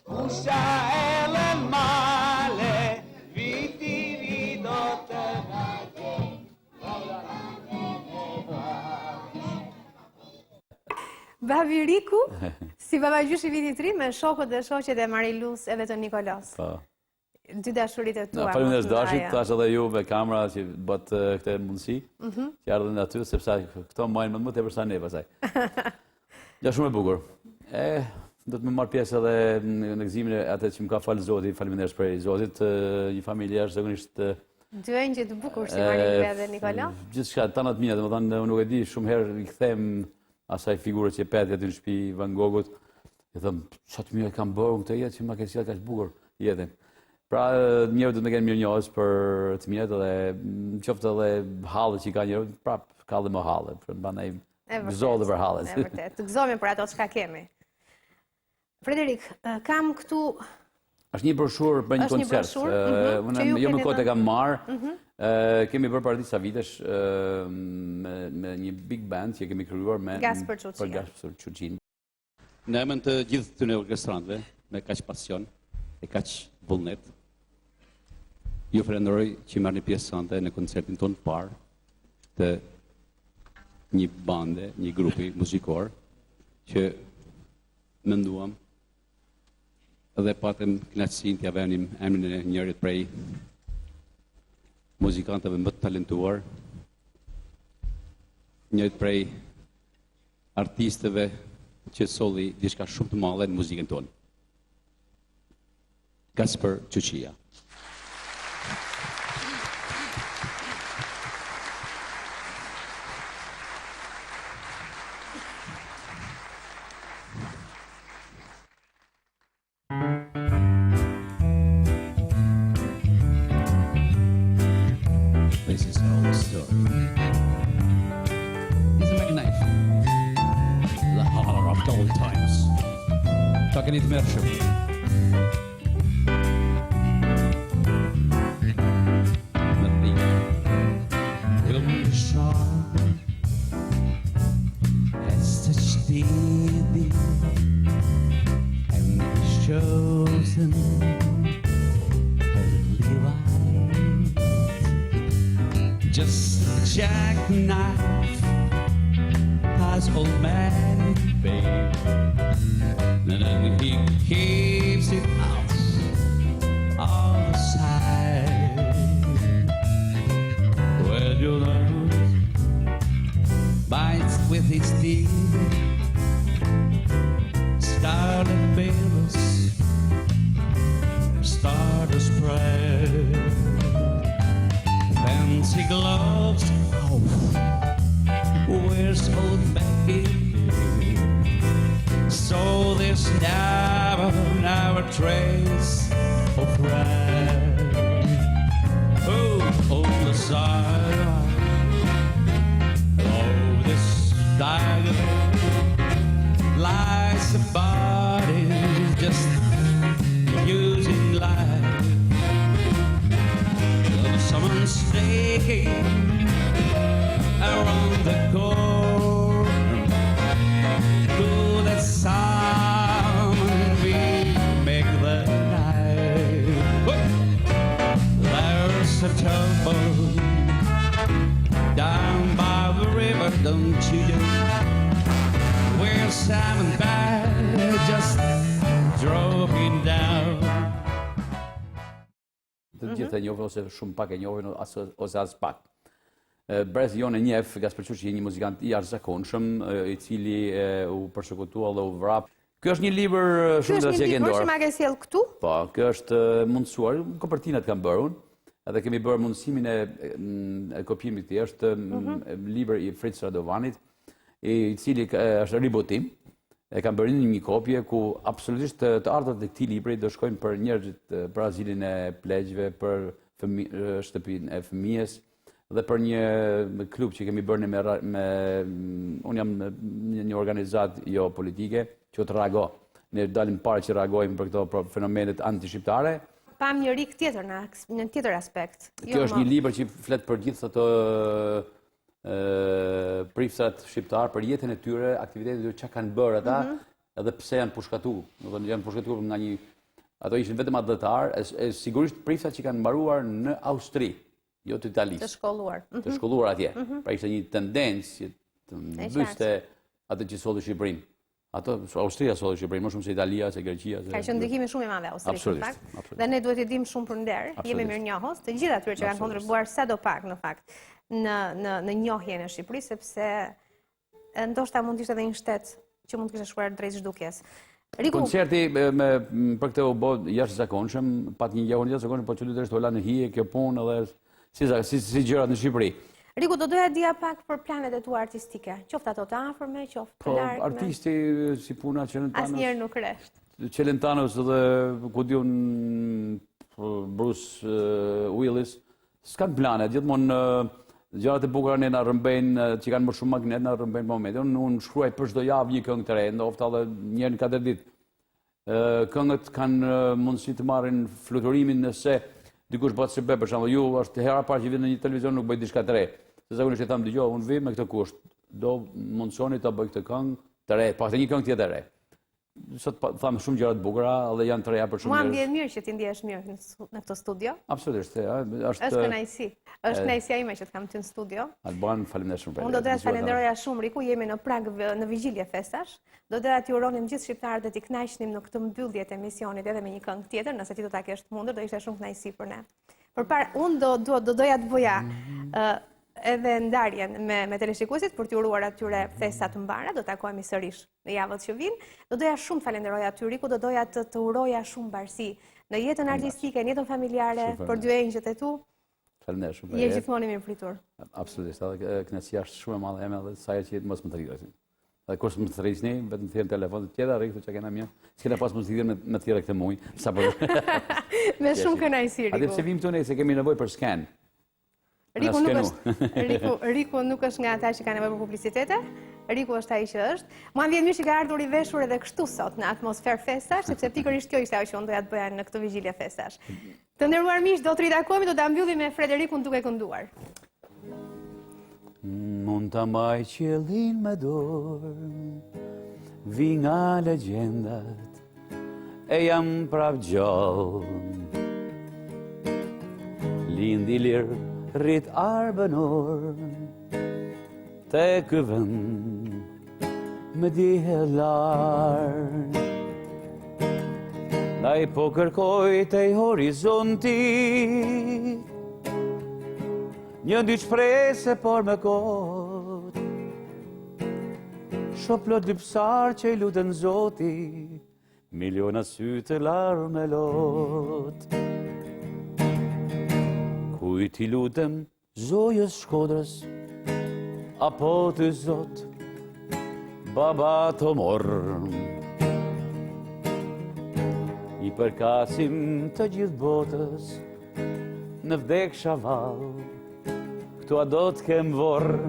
kusha edhe male, vitiri do të na gjej. Babi Riku, si babagjysh i vitit të ri me shokët dhe shoqet e Marilus edhe të Nikolos. Po. Dy dashurit e tua. Faleminderit më të Dashit, mëdha. thash edhe ju me kamera që bët këtë mundësi, që ardhen aty, sepse këto majnë më tepër sa ne pasaj. Ja, shumë e bukur. Do të më marr pjesë edhe në gëzimin e atë që më ka falë Zoti, faleminderit prej Zotit, një familje është zakonisht Dy engjë të bukur si Marilus dhe Nikolos. gjithçka tanat mia, domethënë unë nuk e di, shumë herë i kthem asaj figurës që peti aty në shtëpi Van Goghut. I thëmë, që të mirë kam bërë këtë jetë që ma ke sjellë kaq bukur jetën. Pra njerëzit do të kenë mirënjohës për të mirët edhe qoftë edhe hallet që ka njerëzit, prap ka dhe më halle. Prandaj gëzohet për hallet. E vërtet, të gëzohemi për ato çka kemi. Frederik, kam këtu Është një broshurë për një koncert. Unë jo më kote kam marrë. Kemi bërë para disa vitesh me një big band që kemi krijuar me Gaspër Çuçin. Në emën të gjithë këtyre orkestrantëve, me kaq pasion e kaq vullnet, ju falenderoj që marrni pjesë sonte në koncertin tonë të parë të një bande, një grupi muzikor që menduam dhe patëm kënaqësinë t'ia vënim emrin e njërit prej muzikantëve më të talentuar, njërit prej artistëve që solli diçka shumë të madhe në muzikën tonë. Gaspër Çuçia. This is our story. It's a knife. The horror of old times. Taken it mershëm. Nothing will be sharp as such baby and is chosen early light. Just a jackknife has old man, babe. And then he keeps it out on the side. When your nose bites with his teeth, scarlet bills start to spread. Fancy gloves off, where's old Becky? So there's never trace of pride. Oh, on the side of this diagram lies a body just using life. Someone's staking around the corner. Could that someone be make the night? There's a tugboat down by the river, don't you know? Where Sam and Bad just dropping down. Të gjithë e njohin ose shumë pak e njohin ose as pak. Brezi jonë e njeh Gaspër Çuçi, një muzikant i jashtëzakonshëm, i cili u përsekutua dhe u vrap. Ky është një libër shumë të rëndësishëm që ma ke sjell këtu? Po, ky është mundësuar, kopertinat kam bërë unë, edhe kemi bërë mundësimin e kopimit të është libër i Fritz Radovanit, i cili është ribotim. E kam bërë një kopje ku absolutisht të ardhat e këtij libri do shkojnë për njerëzit, për azilin e plegjve, për shtëpinë e fëmijës dhe për një klub që kemi bërë unë jam në një organizat jo politike që të reago. Ne dalim parë që reagojmë për këto fenomenet anti-shqiptare. Pam një rik tjetër në tjetër aspekt. Kjo është një libër që flet për gjithë ato prifsat shqiptar për jetën e tyre, aktivitetet e tyre, çka kanë bërë ata, edhe pse janë pushkatuar. Do të janë pushkatuar nga një ato ishin vetëm atletar, sigurisht prifsat që kanë mbaruar në Austri, jo të Italisë. Të shkolluar. Të shkolluar atje. Pra ishte një tendencë që të mbyste atë që solli Shqipërinë. Ato Austria solli Shqipërinë, më shumë se Italia, se Greqia, se ka qenë ndikimi shumë i madh Austrisë në fakt. Dhe ne duhet të dimë shumë për nder, jemi mirënjohës të gjithë atyre që kanë kontribuar sadopak në fakt në njohjen e Shqipërisë, sepse ndoshta mund të ishte edhe një shtet që mund të kishte shkuar drejt zhdukjes. Koncerti për këtë u bë jashtëzakonshëm, pat një gjahun jashtëzakonshëm, po çuditërisht u la në hije kjo punë edhe si gjërat në Shqipëri. Riku, do doja dija pak për planet e tua artistike, qoftë ato të afërme, qoftë të Po, largme. artisti si puna Celentanos. Asnjëherë nuk resht. Celentanos dhe ku diun Bruce Willis, s'kan plane, gjithmonë gjërat e bukura ne na rrëmbejnë, që kanë më shumë magnet, na rrëmbejnë momentin. Unë shkruaj për çdo javë një këngë të re, ndoftë edhe një herë në 4 ditë. Këngët kanë mundësi të marrin fluturimin nëse dikush bëhet se për shembull, ju është hera parë që vjen në një televizion nuk bëj diçka të re. Se zakonisht i them dëgjoj, unë vi me këtë kusht, do mundsoni ta bëj këtë këngë të re, pak të një këngë tjetër e re. Sot thamë shumë gjëra të bukura dhe janë të reja për shumë Mua njerëz. më vjen mirë që ti ndihesh mirë në këtë studio. Absolutisht, Është kënaqësi. Është kënaqësia ime që të kam ty në studio. Alban, faleminderit shumë për. Unë do doja të falenderoja shumë Riku, jemi në prag në vigjilje festash. Do doja t'ju uronim gjithë shqiptarët dhe t'i kënaqnim në këtë mbyllje të emisionit edhe me një këngë tjetër, nëse ti do ta kesh të mundur, do ishte shumë kënaqësi për ne. Përpara unë do doja të bëja edhe ndarjen me teleshikuesit për t'ju uruar atyre festa të mbara, do takohemi sërish në javët që vijnë. Do doja shumë të falenderoja ty Riku, do doja të uroja shumë bardhësi në jetën artistike, në jetën familjare, për dy engjët e tu. Faleminderit shumë. Je gjithmonë i mirëpritur. Absolutisht, edhe kënaqësia është shumë e madhe eme edhe sa herë që mos më thirrni. Edhe kush më thirrni, vetëm thirrën telefon tjetër, Riku çka kena mirë. S'kena pas mos thirrën me tjerë këtë muj, sapo. Me shumë kënaqësi Riku. A dhe pse vim këtu ne se kemi nevojë për sken. Riku nuk është nga ata që ka nevojë për publicitete. Riku është ai që është. Mua vjen mirë që ka ardhur i veshur edhe kështu sot në atmosferë festash, sepse pikërisht kjo ishte ajo që unë doja të bëja në këtë vigjilje festash. Të nderuar miq, do të ritakojmë, do ta mbyllim me Frederikun duke kënduar. Mund ta mbaj qiellin me dorë, vi nga legjendat, e jam prap gjallë. Lindi lirë, rrit arbënor, te ky vend me dihe larë. Ndaj po kërkoj te horizonti, një dy shprese por me kot, shoplot lypsar që i luten Zoti, miliona sy të larë me lot. Kujt i lutem zojës Shkodrës, apo të Zot, baba të morë. I përkasim të gjithë botës, në vdek shaval, këtu a do të kem vorë.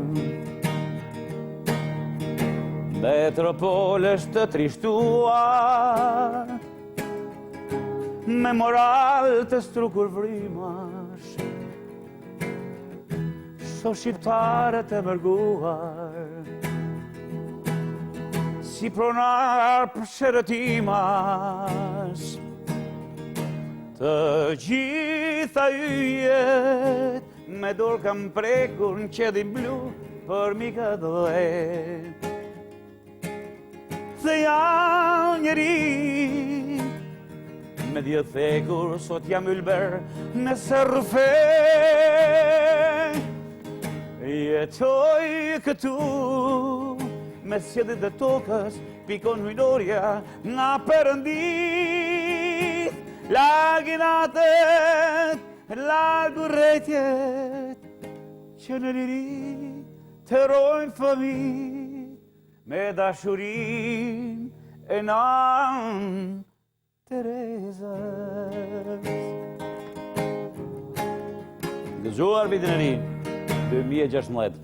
Metropolës të trishtuar, me moral të strukur vrimash, so shqiptarët e mërguar, si pronar për shërëtimas, të gjitha yjet, me dorë kam prekur në qedhin blu për mi këdhe. Dhe jam njeri, me djetë thekur, sot jam ylber në sërfe. Jetoj këtu, me sjedit dhe tokës, pikon hujnorja nga Perëndit. Laginatet, largu rretjet, që në liri të rojnë fëmijë, me dashurin e nan Terezës. Gëzuar vitin e ri, 2016.